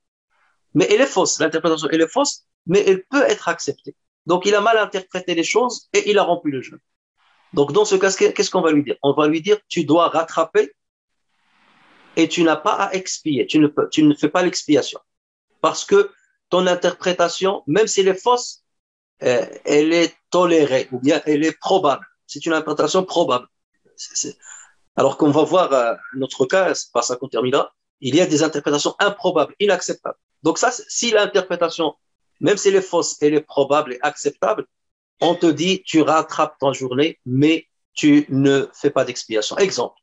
Mais elle est fausse. L'interprétation, elle est fausse, mais elle peut être acceptée. Donc, il a mal interprété les choses et il a rompu le jeûne. Donc, dans ce cas, qu'est-ce qu'on va lui dire? On va lui dire, tu dois rattraper et tu n'as pas à expier. Tu ne fais pas l'expiation. Parce que ton interprétation, même si elle est fausse, elle est tolérée ou bien elle est probable. C'est une interprétation probable. Alors qu'on va voir notre cas, c'est pas ça qu'on terminera, il y a des interprétations improbables, inacceptables. Donc ça, si l'interprétation, même si elle est fausse, elle est probable et acceptable, on te dit, tu rattrapes ton journée, mais tu ne fais pas d'expiation. Exemple,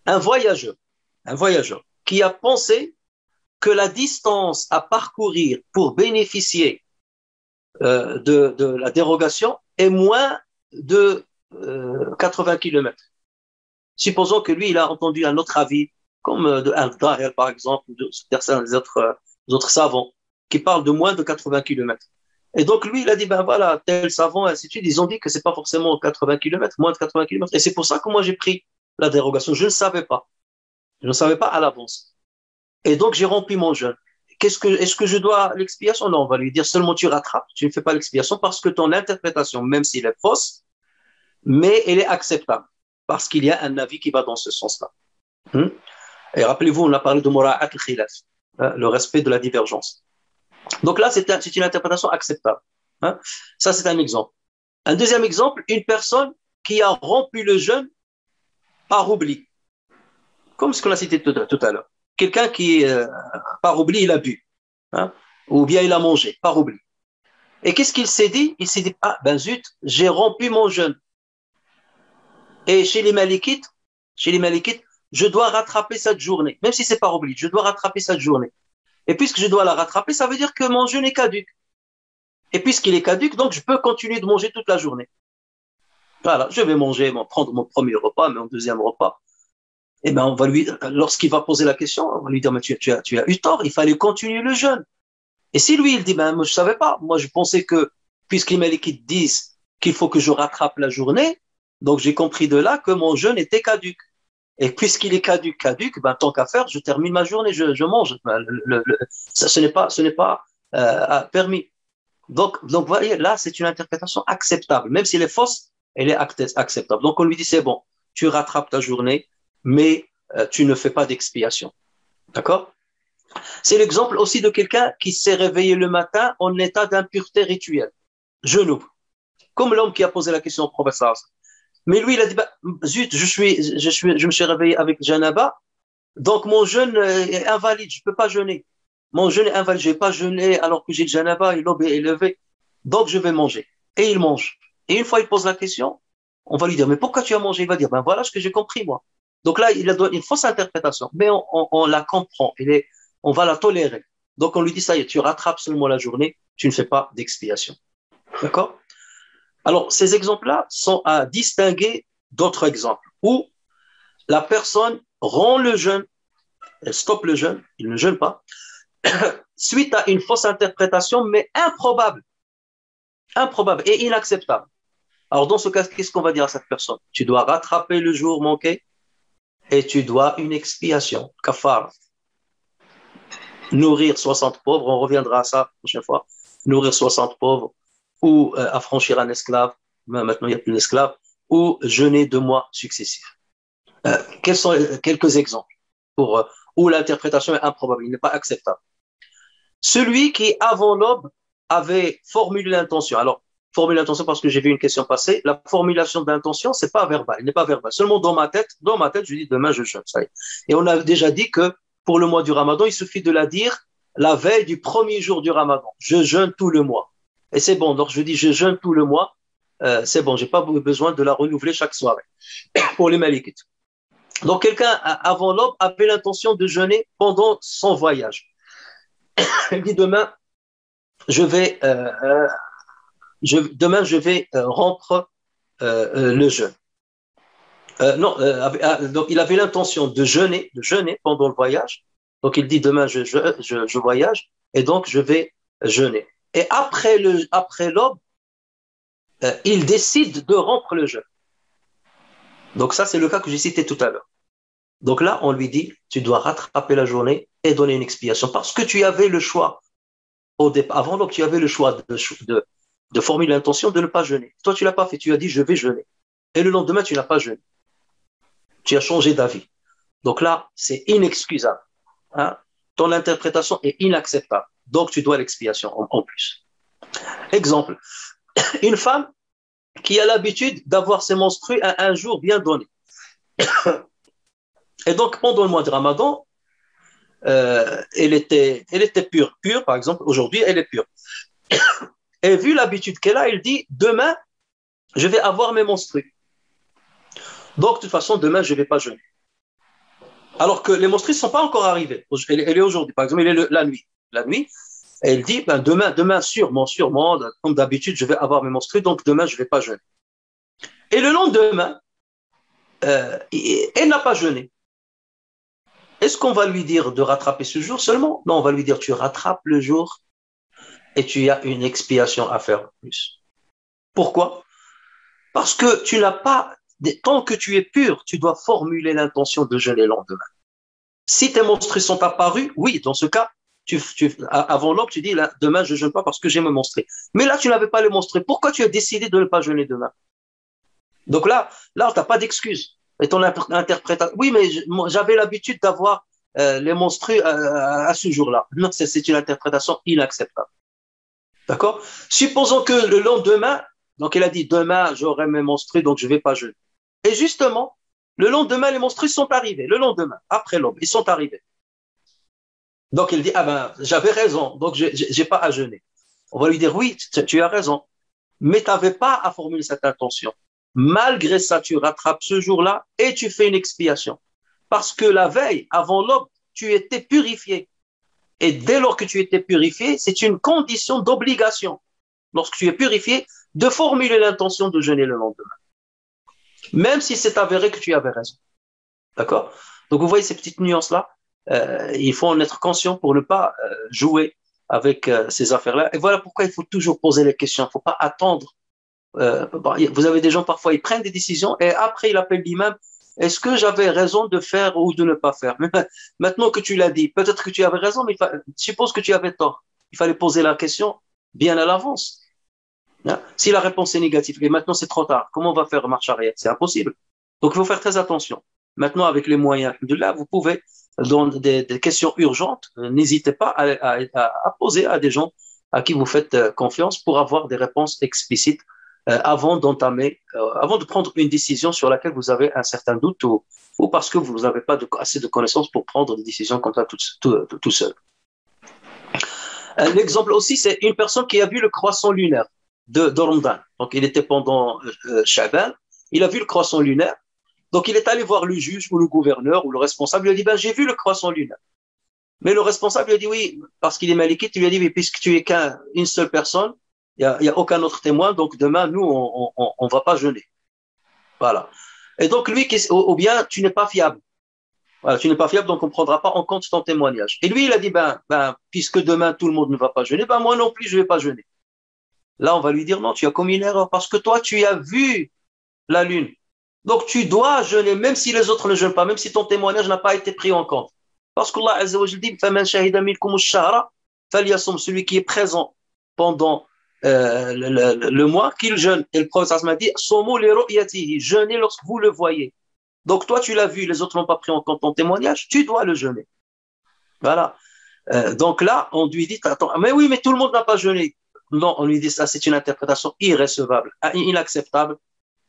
un voyageur, un voyageur qui a pensé que la distance à parcourir pour bénéficier de la dérogation est moins de 80 km. Supposons que lui, il a entendu un autre avis, comme de Al-Dahel, par exemple, ou de certains autres savants, qui parlent de moins de 80 km. Et donc, lui, il a dit, ben voilà, tel savant, ainsi de suite, ils ont dit que c'est pas forcément 80 km, moins de 80 km. Et c'est pour ça que moi, j'ai pris la dérogation. Je ne savais pas. Je ne savais pas à l'avance. Et donc, j'ai rempli mon jeûne. Est-ce que je dois l'expiation? Non, on va lui dire seulement tu rattrapes, tu ne fais pas l'expiation parce que ton interprétation, même s'il est fausse, mais elle est acceptable parce qu'il y a un avis qui va dans ce sens-là. Et rappelez-vous, on a parlé de mura'at al-khilaf, le respect de la divergence. Donc là, c'est une interprétation acceptable. Ça, c'est un exemple. Un deuxième exemple, une personne qui a rompu le jeûne par oubli, comme ce qu'on a cité tout à l'heure. Quelqu'un qui, par oubli, il a bu, ou bien il a mangé, par oubli. Et qu'est-ce qu'il s'est dit? Il s'est dit, ah ben zut, j'ai rompu mon jeûne. Et chez les Malikites, je dois rattraper cette journée, même si c'est par oubli, je dois rattraper cette journée. Et puisque je dois la rattraper, ça veut dire que mon jeûne est caduc. Et puisqu'il est caduc, donc je peux continuer de manger toute la journée. Voilà, je vais prendre mon premier repas, mon deuxième repas. Et ben on va lorsqu'il va poser la question, on va lui dire, mais tu as eu tort, il fallait continuer le jeûne. Et si lui, il dit, ben moi je savais pas, moi je pensais que, puisque les Malikites disent qu'il faut que je rattrape la journée, donc j'ai compris de là que mon jeûne était caduc. Et puisqu'il est caduc, ben tant qu'à faire, je termine ma journée, je mange. Ce n'est pas permis. Donc, vous voyez, là, c'est une interprétation acceptable. Même si elle est fausse, elle est acceptable. Donc, on lui dit, c'est bon, tu rattrapes ta journée, mais tu ne fais pas d'expiation. D'accord? C'est l'exemple aussi de quelqu'un qui s'est réveillé le matin en état d'impureté rituelle. Genou. Comme l'homme qui a posé la question au professeur. Mais lui, il a dit, bah, zut, je me suis réveillé avec Janaba, donc mon jeûne est invalide, je ne peux pas jeûner. Mon jeûne est invalide, je ne vais pas jeûner alors que j'ai Janaba et l'aube est élevée, donc je vais manger. Et il mange. Et une fois il pose la question, on va lui dire, mais pourquoi tu as mangé? Il va dire, ben voilà ce que j'ai compris moi. Donc là, il a donné une fausse interprétation, mais on la comprend, on va la tolérer. Donc on lui dit, ça y est, tu rattrapes seulement la journée, tu ne fais pas d'expiation. D'accord? Alors, ces exemples-là sont à distinguer d'autres exemples où la personne rend le jeûne, elle stoppe le jeûne, il ne jeûne pas, suite à une fausse interprétation, mais improbable et inacceptable. Alors, dans ce cas, qu'est-ce qu'on va dire à cette personne? Tu dois rattraper le jour manqué et tu dois une expiation, kafara. Nourrir 60 pauvres, on reviendra à ça la prochaine fois, nourrir 60 pauvres, ou affranchir un esclave, maintenant il n'y a plus d'esclave, ou jeûner 2 mois successifs. Quels sont quelques exemples où l'interprétation est improbable, il n'est pas acceptable. Celui qui, avant l'aube, avait formulé l'intention. Alors, formulé l'intention parce que j'ai vu une question passer, la formulation d'intention, c'est pas verbal, il n'est pas verbal. Seulement dans ma tête, je dis demain je jeûne, ça y est. Et on a déjà dit que pour le mois du Ramadan, il suffit de la dire la veille du premier jour du Ramadan. Je jeûne tout le mois. Et c'est bon, donc je dis je jeûne tout le mois, c'est bon, j'ai pas besoin de la renouveler chaque soirée pour les Malikites. Donc quelqu'un avant l'aube avait l'intention de jeûner pendant son voyage. Il dit demain je vais rompre le jeûne. Donc il avait l'intention de jeûner pendant le voyage. Donc il dit demain je voyage et donc je vais jeûner. Et après l'aube, il décide de rompre le jeûne. Donc ça, c'est le cas que j'ai cité tout à l'heure. Donc là, on lui dit, tu dois rattraper la journée et donner une expiation parce que tu avais le choix au départ. Avant, donc, tu avais le choix de formuler l'intention de ne pas jeûner. Toi, tu l'as pas fait. Tu as dit, je vais jeûner. Et le lendemain, tu n'as pas jeûné. Tu as changé d'avis. Donc là, c'est inexcusable. Hein? Ton interprétation est inacceptable. Donc, tu dois l'expiation en plus. Exemple, une femme qui a l'habitude d'avoir ses menstrues à un jour bien donné. Et donc, pendant le mois de Ramadan, elle était pure. Pure, par exemple, aujourd'hui, elle est pure. Et vu l'habitude qu'elle a, elle dit, demain, je vais avoir mes menstrues. Donc, de toute façon, demain, je ne vais pas jeûner. Alors que les menstrues ne sont pas encore arrivées. Elle est aujourd'hui, par exemple, elle est la nuit. La nuit, elle dit, ben, demain, sûrement, comme d'habitude, je vais avoir mes menstrues, donc demain, je ne vais pas jeûner. Et le lendemain, elle n'a pas jeûné. Est-ce qu'on va lui dire de rattraper ce jour seulement? Non, on va lui dire, tu rattrapes le jour et tu as une expiation à faire en plus. Pourquoi? Parce que tu n'as pas, tant que tu es pur, tu dois formuler l'intention de jeûner le lendemain. Si tes menstrues sont apparues, oui, dans ce cas, avant l'aube, tu dis, là, demain, je ne jeûne pas parce que j'ai mes menstrues. Mais là, tu n'avais pas les menstrues. Pourquoi tu as décidé de ne pas jeûner demain? Donc là, tu n'as pas d'excuse. Et ton interprétation, oui, mais j'avais l'habitude d'avoir les menstrues à ce jour-là. Non, c'est une interprétation inacceptable. D'accord? Supposons que le lendemain, donc elle a dit, demain, j'aurai mes menstrues, donc je ne vais pas jeûner. Et justement, le lendemain, les menstrues sont arrivées. Le lendemain, après l'aube, ils sont arrivés. Donc elle dit, ah ben, j'avais raison, donc je n'ai pas à jeûner. On va lui dire, oui, tu as raison, mais tu n'avais pas à formuler cette intention. Malgré ça, tu rattrapes ce jour-là et tu fais une expiation. Parce que la veille, avant l'aube, tu étais purifié. Et dès lors que tu étais purifié, c'est une condition d'obligation, lorsque tu es purifié, de formuler l'intention de jeûner le lendemain. Même si c'est avéré que tu avais raison. D'accord? Donc vous voyez ces petites nuances-là, il faut en être conscient pour ne pas jouer avec ces affaires-là. Et voilà pourquoi il faut toujours poser les questions. Il ne faut pas attendre. Vous avez des gens, parfois, ils prennent des décisions et après, ils appellent l'imam. Est-ce que j'avais raison de faire ou de ne pas faire? Maintenant que tu l'as dit, peut-être que tu avais raison, mais suppose que tu avais tort. Il fallait poser la question bien à l'avance. Hein? Si la réponse est négative et maintenant c'est trop tard, comment on va faire marche arrière? C'est impossible. Donc il faut faire très attention. Maintenant, avec les moyens de là, vous pouvez, dans des questions urgentes, n'hésitez pas à poser à des gens à qui vous faites confiance pour avoir des réponses explicites avant avant de prendre une décision sur laquelle vous avez un certain doute ou parce que vous n'avez pas assez de connaissances pour prendre des décisions comme ça tout seul. L'exemple aussi, c'est une personne qui a vu le croissant lunaire de Ramadan. Donc, il était pendant Sha'ban, il a vu le croissant lunaire. Donc, il est allé voir le juge ou le gouverneur ou le responsable. Il lui a dit, ben, j'ai vu le croissant lunaire. Mais le responsable lui a dit, oui, parce qu'il est malikite, il lui a dit, oui, puisque tu es qu'une seule personne, il n'y a aucun autre témoin, donc demain, nous, on va pas jeûner. Voilà. Et donc, lui, ou bien, tu n'es pas fiable. Voilà, tu n'es pas fiable, donc on ne prendra pas en compte ton témoignage. Et lui, il a dit, ben, puisque demain, tout le monde ne va pas jeûner, ben, moi non plus, je ne vais pas jeûner. Là, on va lui dire, non, tu as commis une erreur, parce que toi, tu as vu la lune. Donc, tu dois jeûner, même si les autres ne jeûnent pas, même si ton témoignage n'a pas été pris en compte. Parce qu'Allah Azza wa Jalla dit, فَمَنْ شَهِدَ مِنْكُمُ الشَّهْرَ فَلْيَصُمْ, celui qui est présent pendant le mois, qu'il jeûne. Et le prophète m'a dit, صُومُوا لِرُؤْيَتِهِ, jeûnez lorsque vous le voyez. Donc, toi, tu l'as vu, les autres n'ont pas pris en compte ton témoignage, tu dois le jeûner. Voilà. Donc là, on lui dit, attends, mais oui, mais tout le monde n'a pas jeûné. Non, on lui dit ça, c'est une interprétation irrécevable, inacceptable.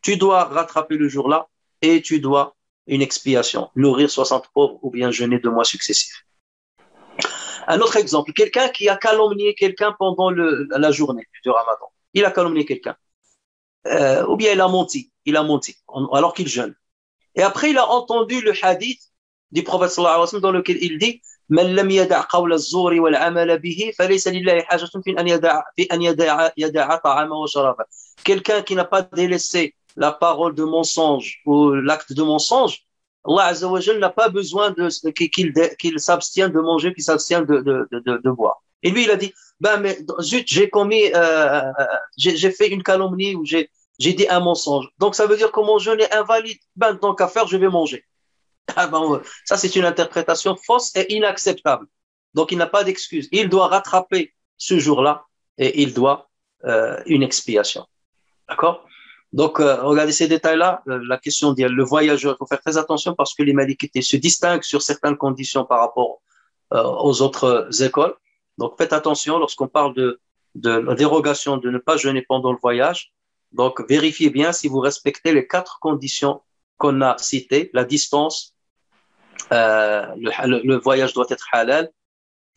Tu dois rattraper le jour-là et tu dois une expiation, nourrir 60 pauvres ou bien jeûner 2 mois successifs. Un autre exemple, quelqu'un qui a calomnié quelqu'un pendant la journée du Ramadan. Il a calomnié quelqu'un. Ou bien il a menti alors qu'il jeûne. Et après, il a entendu le hadith du prophète sallallahu alayhi wa sallam dans lequel il dit من لم يدع قول الزور والعمل به فليس لله حاجة في أن يدع طعامه وشرابه. Quelqu'un qui n'a pas délaissé la parole de mensonge ou l'acte de mensonge, Allah Azza wa Jalla n'a pas besoin qu'il s'abstienne de manger, qu'il s'abstienne de boire. Et lui, il a dit, ben mais zut, j'ai fait une calomnie ou j'ai dit un mensonge. Donc, ça veut dire que mon jeûne est invalide. Ben, tant qu'à faire, je vais manger. Ah ben, ça, c'est une interprétation fausse et inacceptable. Donc, il n'a pas d'excuse. Il doit rattraper ce jour-là et il doit une expiation. D'accord? Donc, regardez ces détails-là. La question dit le voyageur, il faut faire très attention parce que les malikités se distinguent sur certaines conditions par rapport aux autres écoles. Donc, faites attention lorsqu'on parle de la dérogation de ne pas jeûner pendant le voyage. Donc, vérifiez bien si vous respectez les 4 conditions qu'on a citées. La distance, le voyage doit être halal.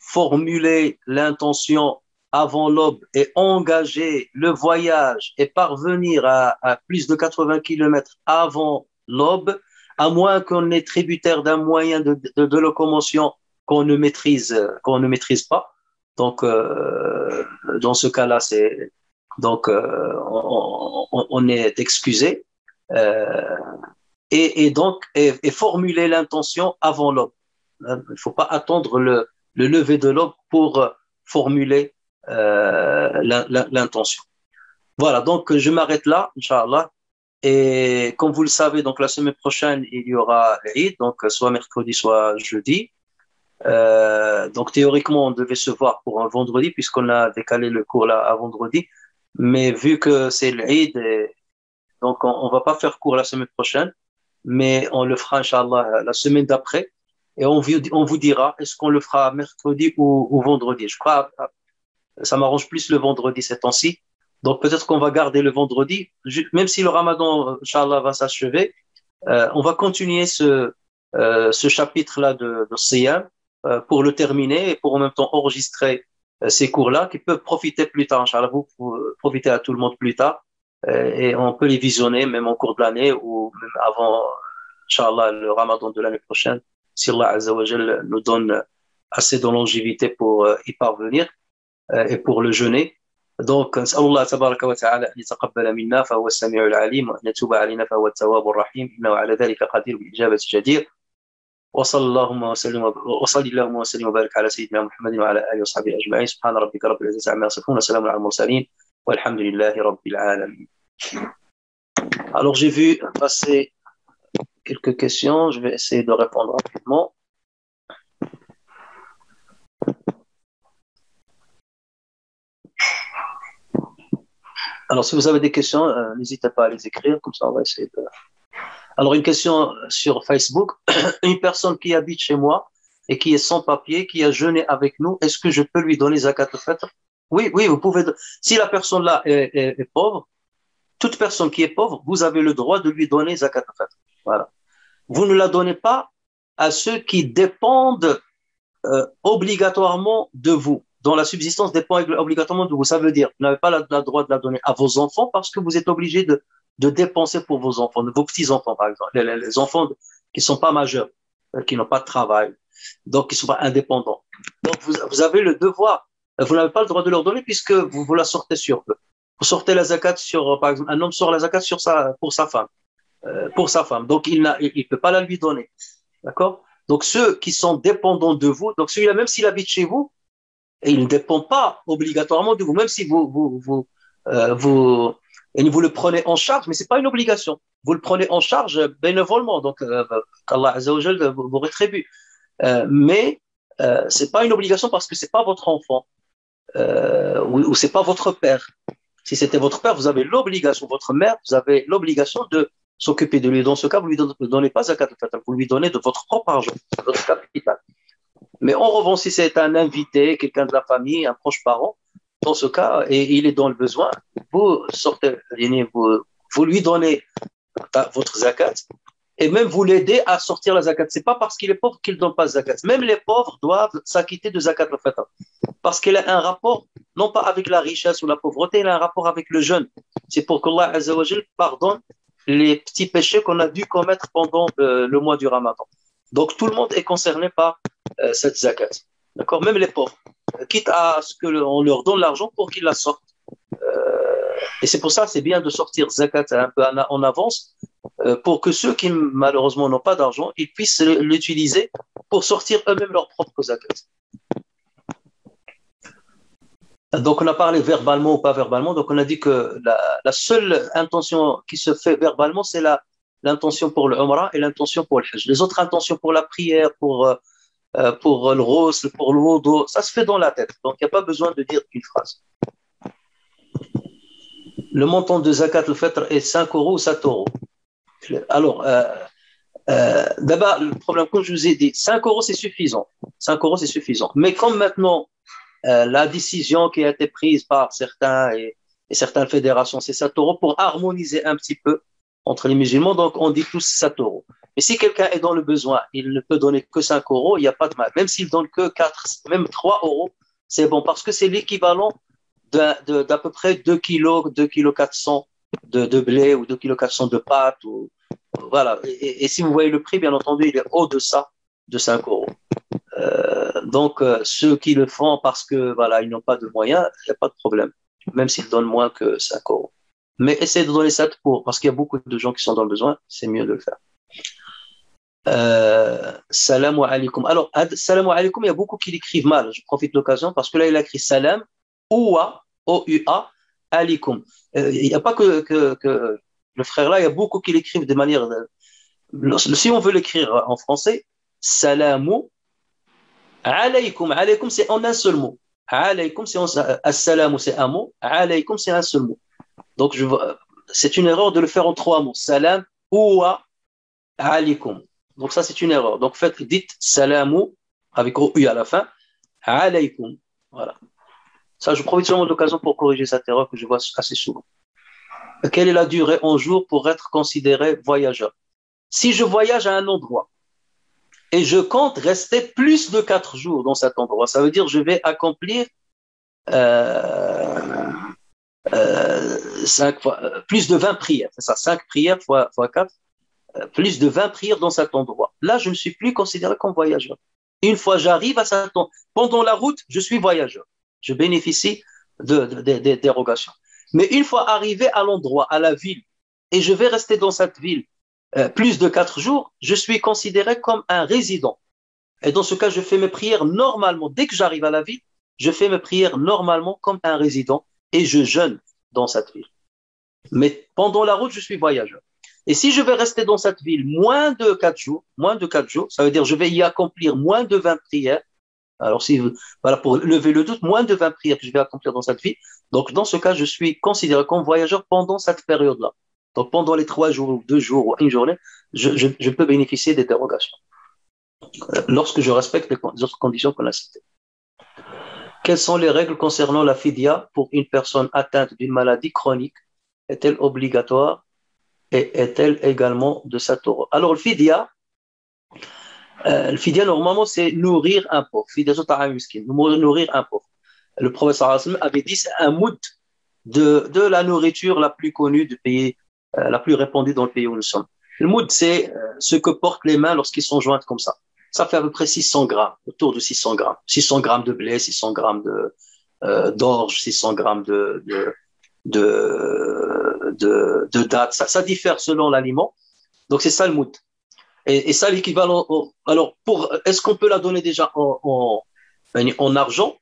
Formuler l'intention avant l'aube et engager le voyage et parvenir à plus de 80 km avant l'aube, à moins qu'on est tributaire d'un moyen de locomotion qu'on ne maîtrise pas. Donc, dans ce cas-là, on est excusé. Et donc, formuler l'intention avant l'aube. Il ne faut pas attendre le lever de l'aube pour formuler l'intention. Voilà, donc je m'arrête là, Inch'Allah. Et comme vous le savez, donc la semaine prochaine, il y aura l'Eid, donc soit mercredi, soit jeudi. Donc théoriquement, on devait se voir pour un vendredi, puisqu'on a décalé le cours là à vendredi. Mais vu que c'est l'Eid, donc on va pas faire cours la semaine prochaine, mais on le fera, Inch'Allah, la semaine d'après. Et on vous dira, est-ce qu'on le fera mercredi ou vendredi? Je crois, ça m'arrange plus le vendredi ces temps-ci. Donc peut-être qu'on va garder le vendredi, même si le Ramadan, Inch'Allah, va s'achever. On va continuer ce chapitre-là de Siyam pour le terminer et pour en même temps enregistrer ces cours-là qui peuvent profiter plus tard, Inch'Allah, vous profiter à tout le monde plus tard. Et on peut les visionner même en cours de l'année ou même avant, Inch'Allah, le Ramadan de l'année prochaine, si Allah Azza wa Jal nous donne assez de longévité pour y parvenir et pour le jeûner. Donc, نسأل الله تبارك وتعالى أن يتقبل منا فهو السميع العليم وأن يتوب علينا فهو التواب الرحيم إنه على ذلك قدير بالإجابة جدير وصلى اللهم وسلم وبارك على سيدنا محمد وعلى آله وصحبه أجمعين سبحان ربك رب العزة عما يصفون وسلام على المرسلين والحمد لله رب العالمين. Alors, j'ai vu passer quelques questions, je vais essayer de répondre rapidement. Alors, si vous avez des questions, n'hésitez pas à les écrire, comme ça on va essayer de... Alors, une question sur Facebook. Une personne qui habite chez moi et qui est sans papier, qui a jeûné avec nous, est-ce que je peux lui donner zakat al-fitr? Oui, vous pouvez. Si la personne-là est pauvre, toute personne qui est pauvre, vous avez le droit de lui donner zakat al-fitr. Voilà. Vous ne la donnez pas à ceux qui dépendent obligatoirement de vous, dont la subsistance dépend obligatoirement de vous. Ça veut dire, vous n'avez pas le droit de la donner à vos enfants parce que vous êtes obligé de dépenser pour vos enfants, vos petits-enfants par exemple, les enfants qui ne sont pas majeurs, qui n'ont pas de travail, donc qui ne sont pas indépendants. Donc vous avez le devoir, vous n'avez pas le droit de leur donner puisque vous la sortez sur eux. Vous sortez la zakat sur, par exemple, un homme sort la zakat pour sa femme. Donc il peut pas la lui donner. D'accord? Donc ceux qui sont dépendants de vous, donc celui-là, même s'il habite chez vous, et il ne dépend pas obligatoirement de vous, même si vous le prenez en charge, mais c'est pas une obligation. Vous le prenez en charge bénévolement, donc qu'Allah Azza wa Jal vous rétribue. Mais c'est pas une obligation parce que c'est pas votre enfant ou c'est pas votre père. Si c'était votre père, vous avez l'obligation, votre mère, vous avez l'obligation de s'occuper de lui. Dans ce cas, vous lui donnez pas zakat al-fitr, vous lui donnez de votre propre argent, de votre capital. Mais en revanche, si c'est un invité, quelqu'un de la famille, un proche parent, dans ce cas, et il est dans le besoin, vous lui donnez votre zakat et même vous l'aidez à sortir la zakat. C'est pas parce qu'il est pauvre qu'il ne donne pas zakat. Même les pauvres doivent s'acquitter de zakat al-fitr parce qu'elle a un rapport, non pas avec la richesse ou la pauvreté, elle a un rapport avec le jeûne. C'est pour qu'Allah Azza wa Jal pardonne les petits péchés qu'on a dû commettre pendant le mois du Ramadan. Donc tout le monde est concerné par cette zakat. D'accord? Même les pauvres. Quitte à ce qu'on leur donne l'argent pour qu'ils la sortent. Et c'est pour ça que c'est bien de sortir zakat un peu en avance pour que ceux qui malheureusement n'ont pas d'argent, ils puissent l'utiliser pour sortir eux-mêmes leur propre zakat. Donc, on a parlé verbalement ou pas verbalement. Donc, on a dit que la seule intention qui se fait verbalement, c'est l'intention pour le Umrah et l'intention pour le Hajj. Les autres intentions pour la prière, pour le ghusl, pour le wudu, ça se fait dans la tête. Donc, il n'y a pas besoin de dire une phrase. Le montant de Zakat al-Fitr est 5 euros ou 7 euros. Alors, d'abord, le problème, comme je vous ai dit, 5 euros, c'est suffisant. 5 euros, c'est suffisant. Mais comme maintenant, la décision qui a été prise par certains et certaines fédérations, c'est 7 euros pour harmoniser un petit peu entre les musulmans. Donc, on dit tous 7 euros. Mais si quelqu'un est dans le besoin, il ne peut donner que 5 euros, il n'y a pas de mal. Même s'il donne que 4, même 3 euros, c'est bon parce que c'est l'équivalent d'à peu près 2 kilos, 2 kilos 400 de blé ou 2 kilos 400 de pâtes. Voilà. Et si vous voyez le prix, bien entendu, il est au-deçà de 5 euros. Donc, ceux qui le font parce que voilà, ils n'ont pas de moyens, il n'y a pas de problème, même s'ils donnent moins que 5 euros. Mais essayez de donner 7 parce qu'il y a beaucoup de gens qui sont dans le besoin, c'est mieux de le faire. Salam alaikum. Alors, salam alaikum, il y a beaucoup qui l'écrivent mal. Je profite de l'occasion parce que là, il a écrit salam, oua, O-U-A, alaikum. Il n'y a pas que le frère là, il y a beaucoup qui l'écrivent de manière. Si on veut l'écrire en français, salamu alaykum. Alaykum, c'est en un seul mot. Alaykum, c'est assalamu, c'est un mot. Alaykum, c'est un seul mot. Donc, c'est une erreur de le faire en 3 mots. Salam, oua, alaykum. Donc ça, c'est une erreur. Donc dites salamu avec OU à la fin, alaykum. Voilà. Ça, je profite seulement de l'occasion pour corriger cette erreur que je vois assez souvent. Quelle est la durée en jours pour être considéré voyageur? Si je voyage à un endroit et je compte rester plus de 4 jours dans cet endroit, ça veut dire que je vais accomplir 5 fois, plus de 20 prières. C'est ça, 5 prières fois 4. Plus de 20 prières dans cet endroit. Là, je ne suis plus considéré comme voyageur. Une fois j'arrive à cet endroit, pendant la route, je suis voyageur. Je bénéficie des dérogations. Mais une fois arrivé à l'endroit, à la ville, et je vais rester dans cette ville plus de 4 jours, je suis considéré comme un résident. Et dans ce cas, je fais mes prières normalement. Dès que j'arrive à la ville, je fais mes prières normalement comme un résident et je jeûne dans cette ville. Mais pendant la route, je suis voyageur. Et si je vais rester dans cette ville moins de 4 jours, ça veut dire que je vais y accomplir moins de 20 prières. Alors, voilà, pour lever le doute, moins de 20 prières que je vais accomplir dans cette ville. Donc, dans ce cas, je suis considéré comme voyageur pendant cette période-là. Donc, pendant les 3 jours, ou 2 jours, ou une journée, je peux bénéficier des dérogations. Lorsque je respecte les autres conditions qu'on a citées. Quelles sont les règles concernant la fidya pour une personne atteinte d'une maladie chronique? Est-elle obligatoire? Et est-elle également de 7 euros? Alors, le fidya, normalement, c'est nourrir un pauvre. Fidya, nourrir un pauvre. Le professeur avait dit c'est un moud de la nourriture la plus connue du pays, la plus répandue dans le pays où nous sommes. Le moud, c'est ce que portent les mains lorsqu'ils sont jointes comme ça. Ça fait à peu près 600 grammes, autour de 600 grammes. 600 grammes de blé, 600 grammes d'orge, 600 grammes de dates. Ça diffère selon l'aliment. Donc, c'est ça le moud. Et ça, l'équivalent. Alors, est-ce qu'on peut la donner déjà en argent?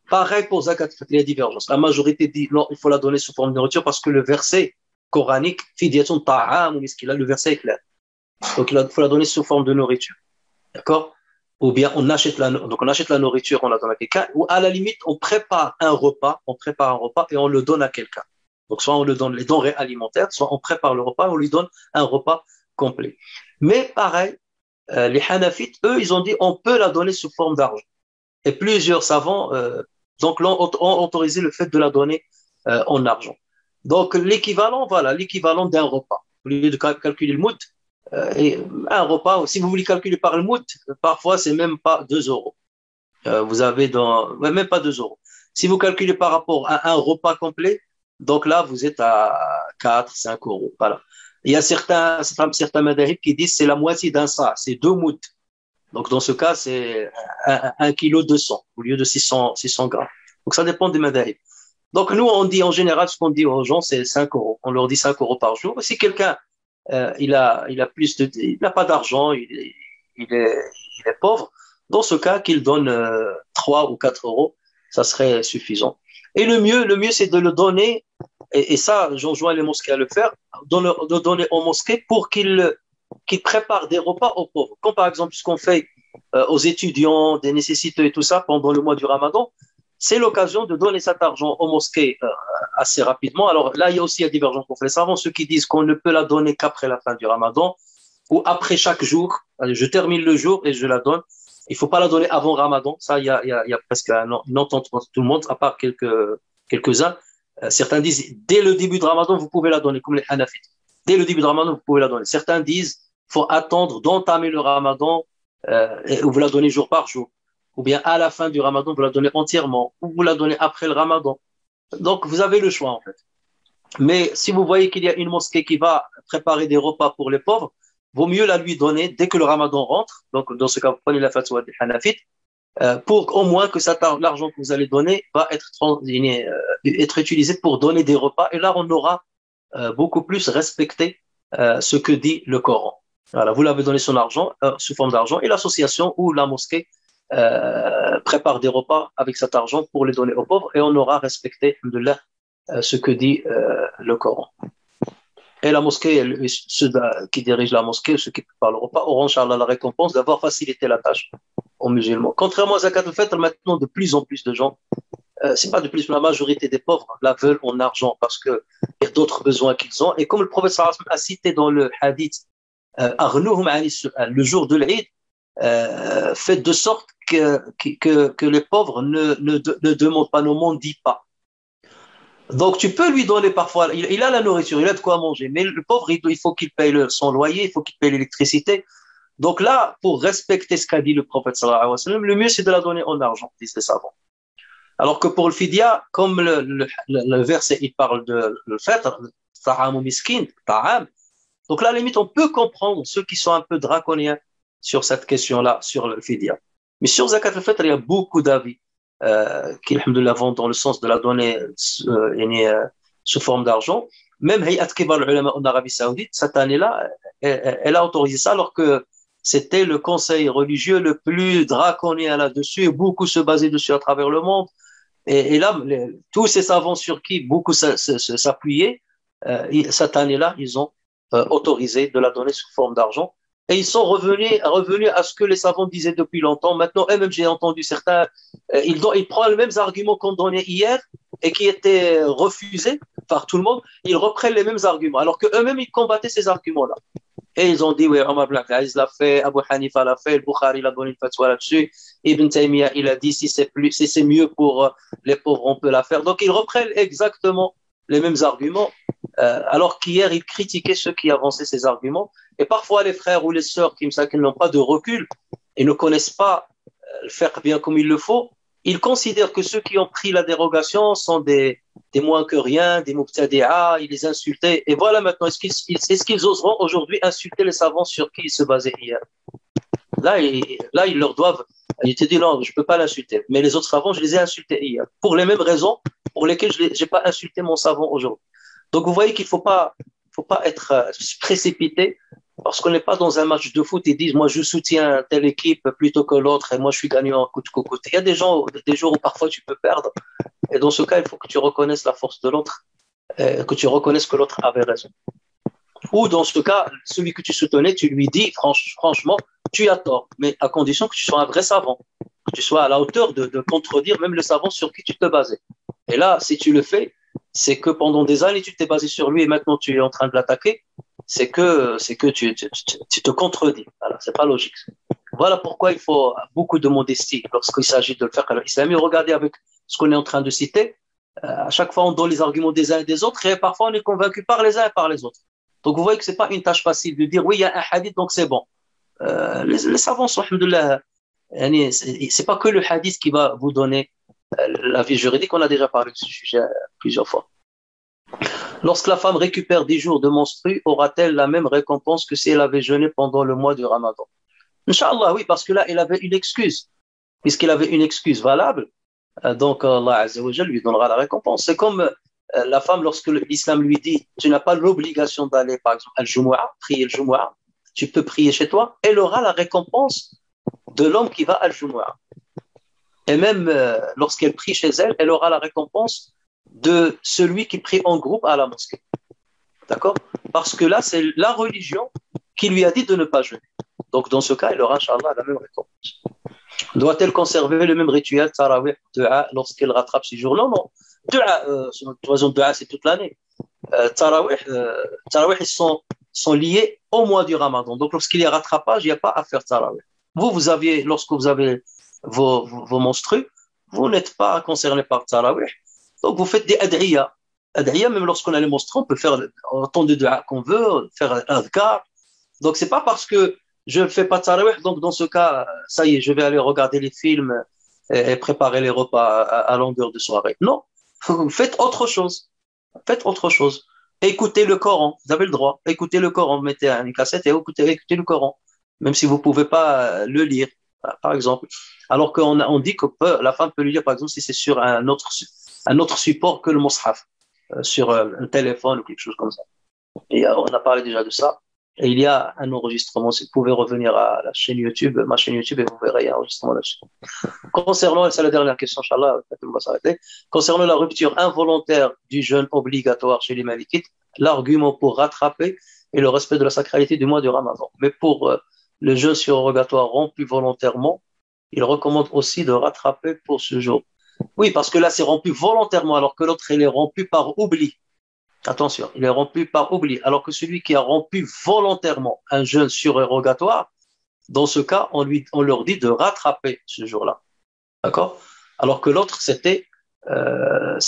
Pareil pour Zakat, il y a divergence. La majorité dit non, il faut la donner sous forme de nourriture parce que le verset coranique, Fidyatun ta'am ou miskin, le verset est clair. Donc, il faut la donner sous forme de nourriture. D'accord? Ou bien on achète la nourriture, on la donne à quelqu'un, ou à la limite, on prépare un repas et on le donne à quelqu'un. Donc, soit on le donne les denrées alimentaires, soit on prépare le repas et on lui donne un repas complet. Mais pareil, les Hanafites, eux, ils ont dit on peut la donner sous forme d'argent. Et plusieurs savants, donc, ont autorisé le fait de la donner en argent. Donc, l'équivalent d'un repas. Au lieu de calculer le mout, et un repas, si vous voulez calculer par le mout, parfois, c'est même pas 2 euros. Vous avez même pas 2 euros. Si vous calculez par rapport à un repas complet, donc là, vous êtes à 4, 5 euros. Voilà. Il y a certains madhahib qui disent c'est la moitié d'un sa, c'est 2 mouts. Donc, dans ce cas, c'est 1 kg 200 au lieu de 600 grammes. Donc, ça dépend des madhahib. Donc, nous, on dit en général, ce qu'on dit aux gens, c'est 5 euros. On leur dit 5 euros par jour. Et si quelqu'un, il n'a pas d'argent, il est pauvre, dans ce cas, qu'il donne 3 ou 4 euros, ça serait suffisant. Et le mieux, c'est de le donner, et ça, j'enjoins les mosquées à le faire, de donner aux mosquées pour qu'ils préparent des repas aux pauvres. Comme par exemple ce qu'on fait aux étudiants, des nécessiteux et tout ça pendant le mois du Ramadan, c'est l'occasion de donner cet argent aux mosquées assez rapidement. Alors là, il y a aussi une divergence pour les savants, ceux qui disent qu'on ne peut la donner qu'après la fin du Ramadan ou après chaque jour. Je termine le jour et je la donne. Il ne faut pas la donner avant Ramadan. Ça, il y a presque une entente entre tout le monde, à part quelques-uns. Certains disent, dès le début de Ramadan, vous pouvez la donner, comme les Hanafites. Dès le début de Ramadan, vous pouvez la donner. Certains disent, il faut attendre d'entamer le Ramadan et vous la donnez jour par jour. Ou bien à la fin du Ramadan, vous la donnez entièrement. Ou vous la donnez après le Ramadan. Donc, vous avez le choix, en fait. Mais si vous voyez qu'il y a une mosquée qui va préparer des repas pour les pauvres, vaut mieux la lui donner dès que le Ramadan rentre. Donc, dans ce cas, vous prenez la fatwa des Hanafites, pour au moins que l'argent que vous allez donner va être utilisé pour donner des repas. Et là, on aura beaucoup plus respecté ce que dit le Coran. Voilà, vous l'avez donné son argent sous forme d'argent, et l'association ou la mosquée prépare des repas avec cet argent pour les donner aux pauvres, et on aura respecté ce que dit le Coran. Et la mosquée, ceux qui dirigent la mosquée, ceux qui préparent le repas, auront, Inch'Allah, la récompense d'avoir facilité la tâche aux musulmans. Contrairement à Zakat al-Fitr, maintenant, de plus en plus de gens, c'est pas de plus, mais la majorité des pauvres la veulent en argent parce qu'il y a d'autres besoins qu'ils ont. Et comme le prophète sallallahu alayhi wa sallam a cité dans le hadith, le jour de l'Eid, faites de sorte que les pauvres ne demandent pas, ne mendient pas. Donc, tu peux lui donner parfois, il a la nourriture, il a de quoi manger, mais le pauvre, il faut qu'il paye son loyer, il faut qu'il paye l'électricité. Donc là, pour respecter ce qu'a dit le prophète sallallahu alayhi wa sallam, le mieux, c'est de la donner en argent, disent les savants. Alors que pour le fidya, comme le verset, il parle de le fitr, ta'am miskin, ta'am. Donc là, à la limite, on peut comprendre ceux qui sont un peu draconiens sur cette question-là, sur le fidya. Mais sur zakat al-fitr, il y a beaucoup d'avis qui, alhamdoulilah, vont dans le sens de la donner sous forme d'argent. Même Hayat Kibar al-Ulama en Arabie Saoudite, cette année-là, elle a autorisé ça, alors que c'était le conseil religieux le plus draconien là-dessus, et beaucoup se basaient dessus à travers le monde. Et là, tous ces savants sur qui beaucoup s'appuyaient, cette année-là, ils ont autorisé de la donner sous forme d'argent. Et ils sont revenus à ce que les savants disaient depuis longtemps. Maintenant, eux-mêmes, j'ai entendu certains, ils prennent les mêmes arguments qu'on donnait hier et qui étaient refusés par tout le monde. Ils reprennent les mêmes arguments, alors qu'eux-mêmes, ils combattaient ces arguments-là. Et ils ont dit, oui, Omar ibn Abdelaziz l'a fait, Abu Hanifa l'a fait, le Bukhari l'a donné une fatwa là-dessus, Ibn Taymiyyah, il a dit, si c'est mieux pour les pauvres, on peut la faire. Donc, ils reprennent exactement les mêmes arguments, alors qu'hier, ils critiquaient ceux qui avançaient ces arguments. Et parfois, les frères ou les sœurs qui n'ont pas de recul et ne connaissent pas le faire bien comme il le faut, ils considèrent que ceux qui ont pris la dérogation sont des moins que rien, des mubtadi'a, ils les insultaient. Et voilà maintenant, est-ce qu'ils oseront aujourd'hui insulter les savants sur qui ils se basaient hier? Là, ils leur doivent. Ils te disent non, je ne peux pas l'insulter. Mais les autres savants, je les ai insultés hier. Pour les mêmes raisons pour lesquelles je n'ai pas insulté mon savant aujourd'hui. Donc vous voyez qu'il ne faut pas être précipité, parce qu'on n'est pas dans un match de foot et disent moi je soutiens telle équipe plutôt que l'autre et moi je suis gagnant en coûte que coûte. Il y a des jours où parfois tu peux perdre, et dans ce cas il faut que tu reconnaisses la force de l'autre, que tu reconnaisses que l'autre avait raison. Ou dans ce cas, celui que tu soutenais, tu lui dis franchement tu as tort, mais à condition que tu sois un vrai savant, que tu sois à la hauteur de contredire même le savant sur qui tu te basais. Et là, si tu le fais, c'est que pendant des années tu t'es basé sur lui et maintenant tu es en train de l'attaquer, c'est que tu te contredis. Voilà, c'est pas logique. Voilà pourquoi il faut beaucoup de modestie lorsqu'il s'agit de le faire. Alors, il regardez avec ce qu'on est en train de citer. À chaque fois, on donne les arguments des uns et des autres, et parfois on est convaincu par les uns et par les autres. Donc vous voyez que c'est pas une tâche facile de dire oui, il y a un hadith, donc c'est bon. Les savants sont, alhamdoulilah, c'est pas que le hadith qui va vous donner l'avis juridique. On a déjà parlé de ce sujet plusieurs fois. Lorsque la femme récupère 10 jours de menstrues, aura-t-elle la même récompense que si elle avait jeûné pendant le mois du Ramadan? Inch'Allah, oui, parce que là, elle avait une excuse. Puisqu'elle avait une excuse valable, donc Allah Azza wa Jalla lui donnera la récompense. C'est comme la femme, lorsque l'islam lui dit tu n'as pas l'obligation d'aller, par exemple, al-Jumu'ah, prier le Jumu'ah, tu peux prier chez toi, elle aura la récompense de l'homme qui va al-Jumu'ah. Et même lorsqu'elle prie chez elle, elle aura la récompense de celui qui prie en groupe à la mosquée. D'accord? Parce que là, c'est la religion qui lui a dit de ne pas jeûner. Donc, dans ce cas, elle aura, Inch'Allah, la même récompense. Doit-elle conserver le même rituel, tarawih, dua, lorsqu'elle rattrape ces jours-là? Non. Dua, de toute façon, dua, c'est toute l'année. Tarawih, sont liés au mois du Ramadan. Donc, lorsqu'il y a rattrapage, il n'y a pas à faire tarawih. Vous aviez, lorsque vous avez vos menstrues, vous n'êtes pas concerné par tarawih. Donc, vous faites des ad'iyah. Ad'iyah, même lorsqu'on a les menstrues, on peut faire autant de dua qu'on veut, faire un adhkar. Donc, c'est pas parce que je ne fais pas tarawih, donc dans ce cas, ça y est, je vais aller regarder les films et préparer les repas à longueur de soirée. Non, faites autre chose. Faites autre chose. Écoutez le Coran, vous avez le droit. Écoutez le Coran, mettez une cassette et écoutez le Coran, même si vous ne pouvez pas le lire, par exemple. Alors qu'on dit que la femme peut le lire, par exemple, si c'est sur un autre support que le mushaf, sur un téléphone ou quelque chose comme ça. Et on a parlé déjà de ça. Et il y a un enregistrement. Si vous pouvez revenir à la chaîne YouTube, ma chaîne YouTube, et vous verrez, il y a un enregistrement là-dessus. Concernant, c'est la dernière question, Inch'Allah, on va s'arrêter. Concernant la rupture involontaire du jeûne obligatoire chez les Malikites, l'argument pour rattraper est le respect de la sacralité du mois du Ramadan. Mais pour le jeûne surrogatoire rompu volontairement, il recommande aussi de rattraper pour ce jour. Oui, parce que là, c'est rompu volontairement, alors que l'autre, il est rompu par oubli. Attention, il est rompu par oubli, alors que celui qui a rompu volontairement un jeûne surrogatoire, dans ce cas, on leur dit de rattraper ce jour-là. D'accord? Alors que l'autre, c'était un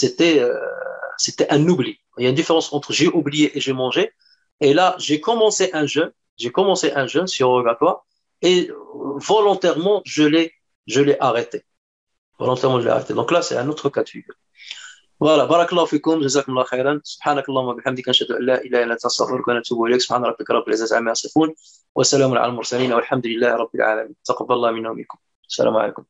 oubli. Il y a une différence entre j'ai oublié et j'ai mangé. Et là, j'ai commencé un jeûne surrogatoire et volontairement, je l'ai arrêté. Volontairement, je l'ai arrêté. Donc là, c'est un autre cas de figure. Voilà, barakallahu fikum, jazakumullah khairan, subhanakallahumma bihamdika, ashhadu an la ilaha illa anta astaghfiruka wa atubu ilayk, subhana rabbika rabbil izzati amma yasifun, wa salamun ala al mursalin, walhamdulillahi rabbil alamin. Taqabbalallahu minna wa minkum. Assalamu alaikum.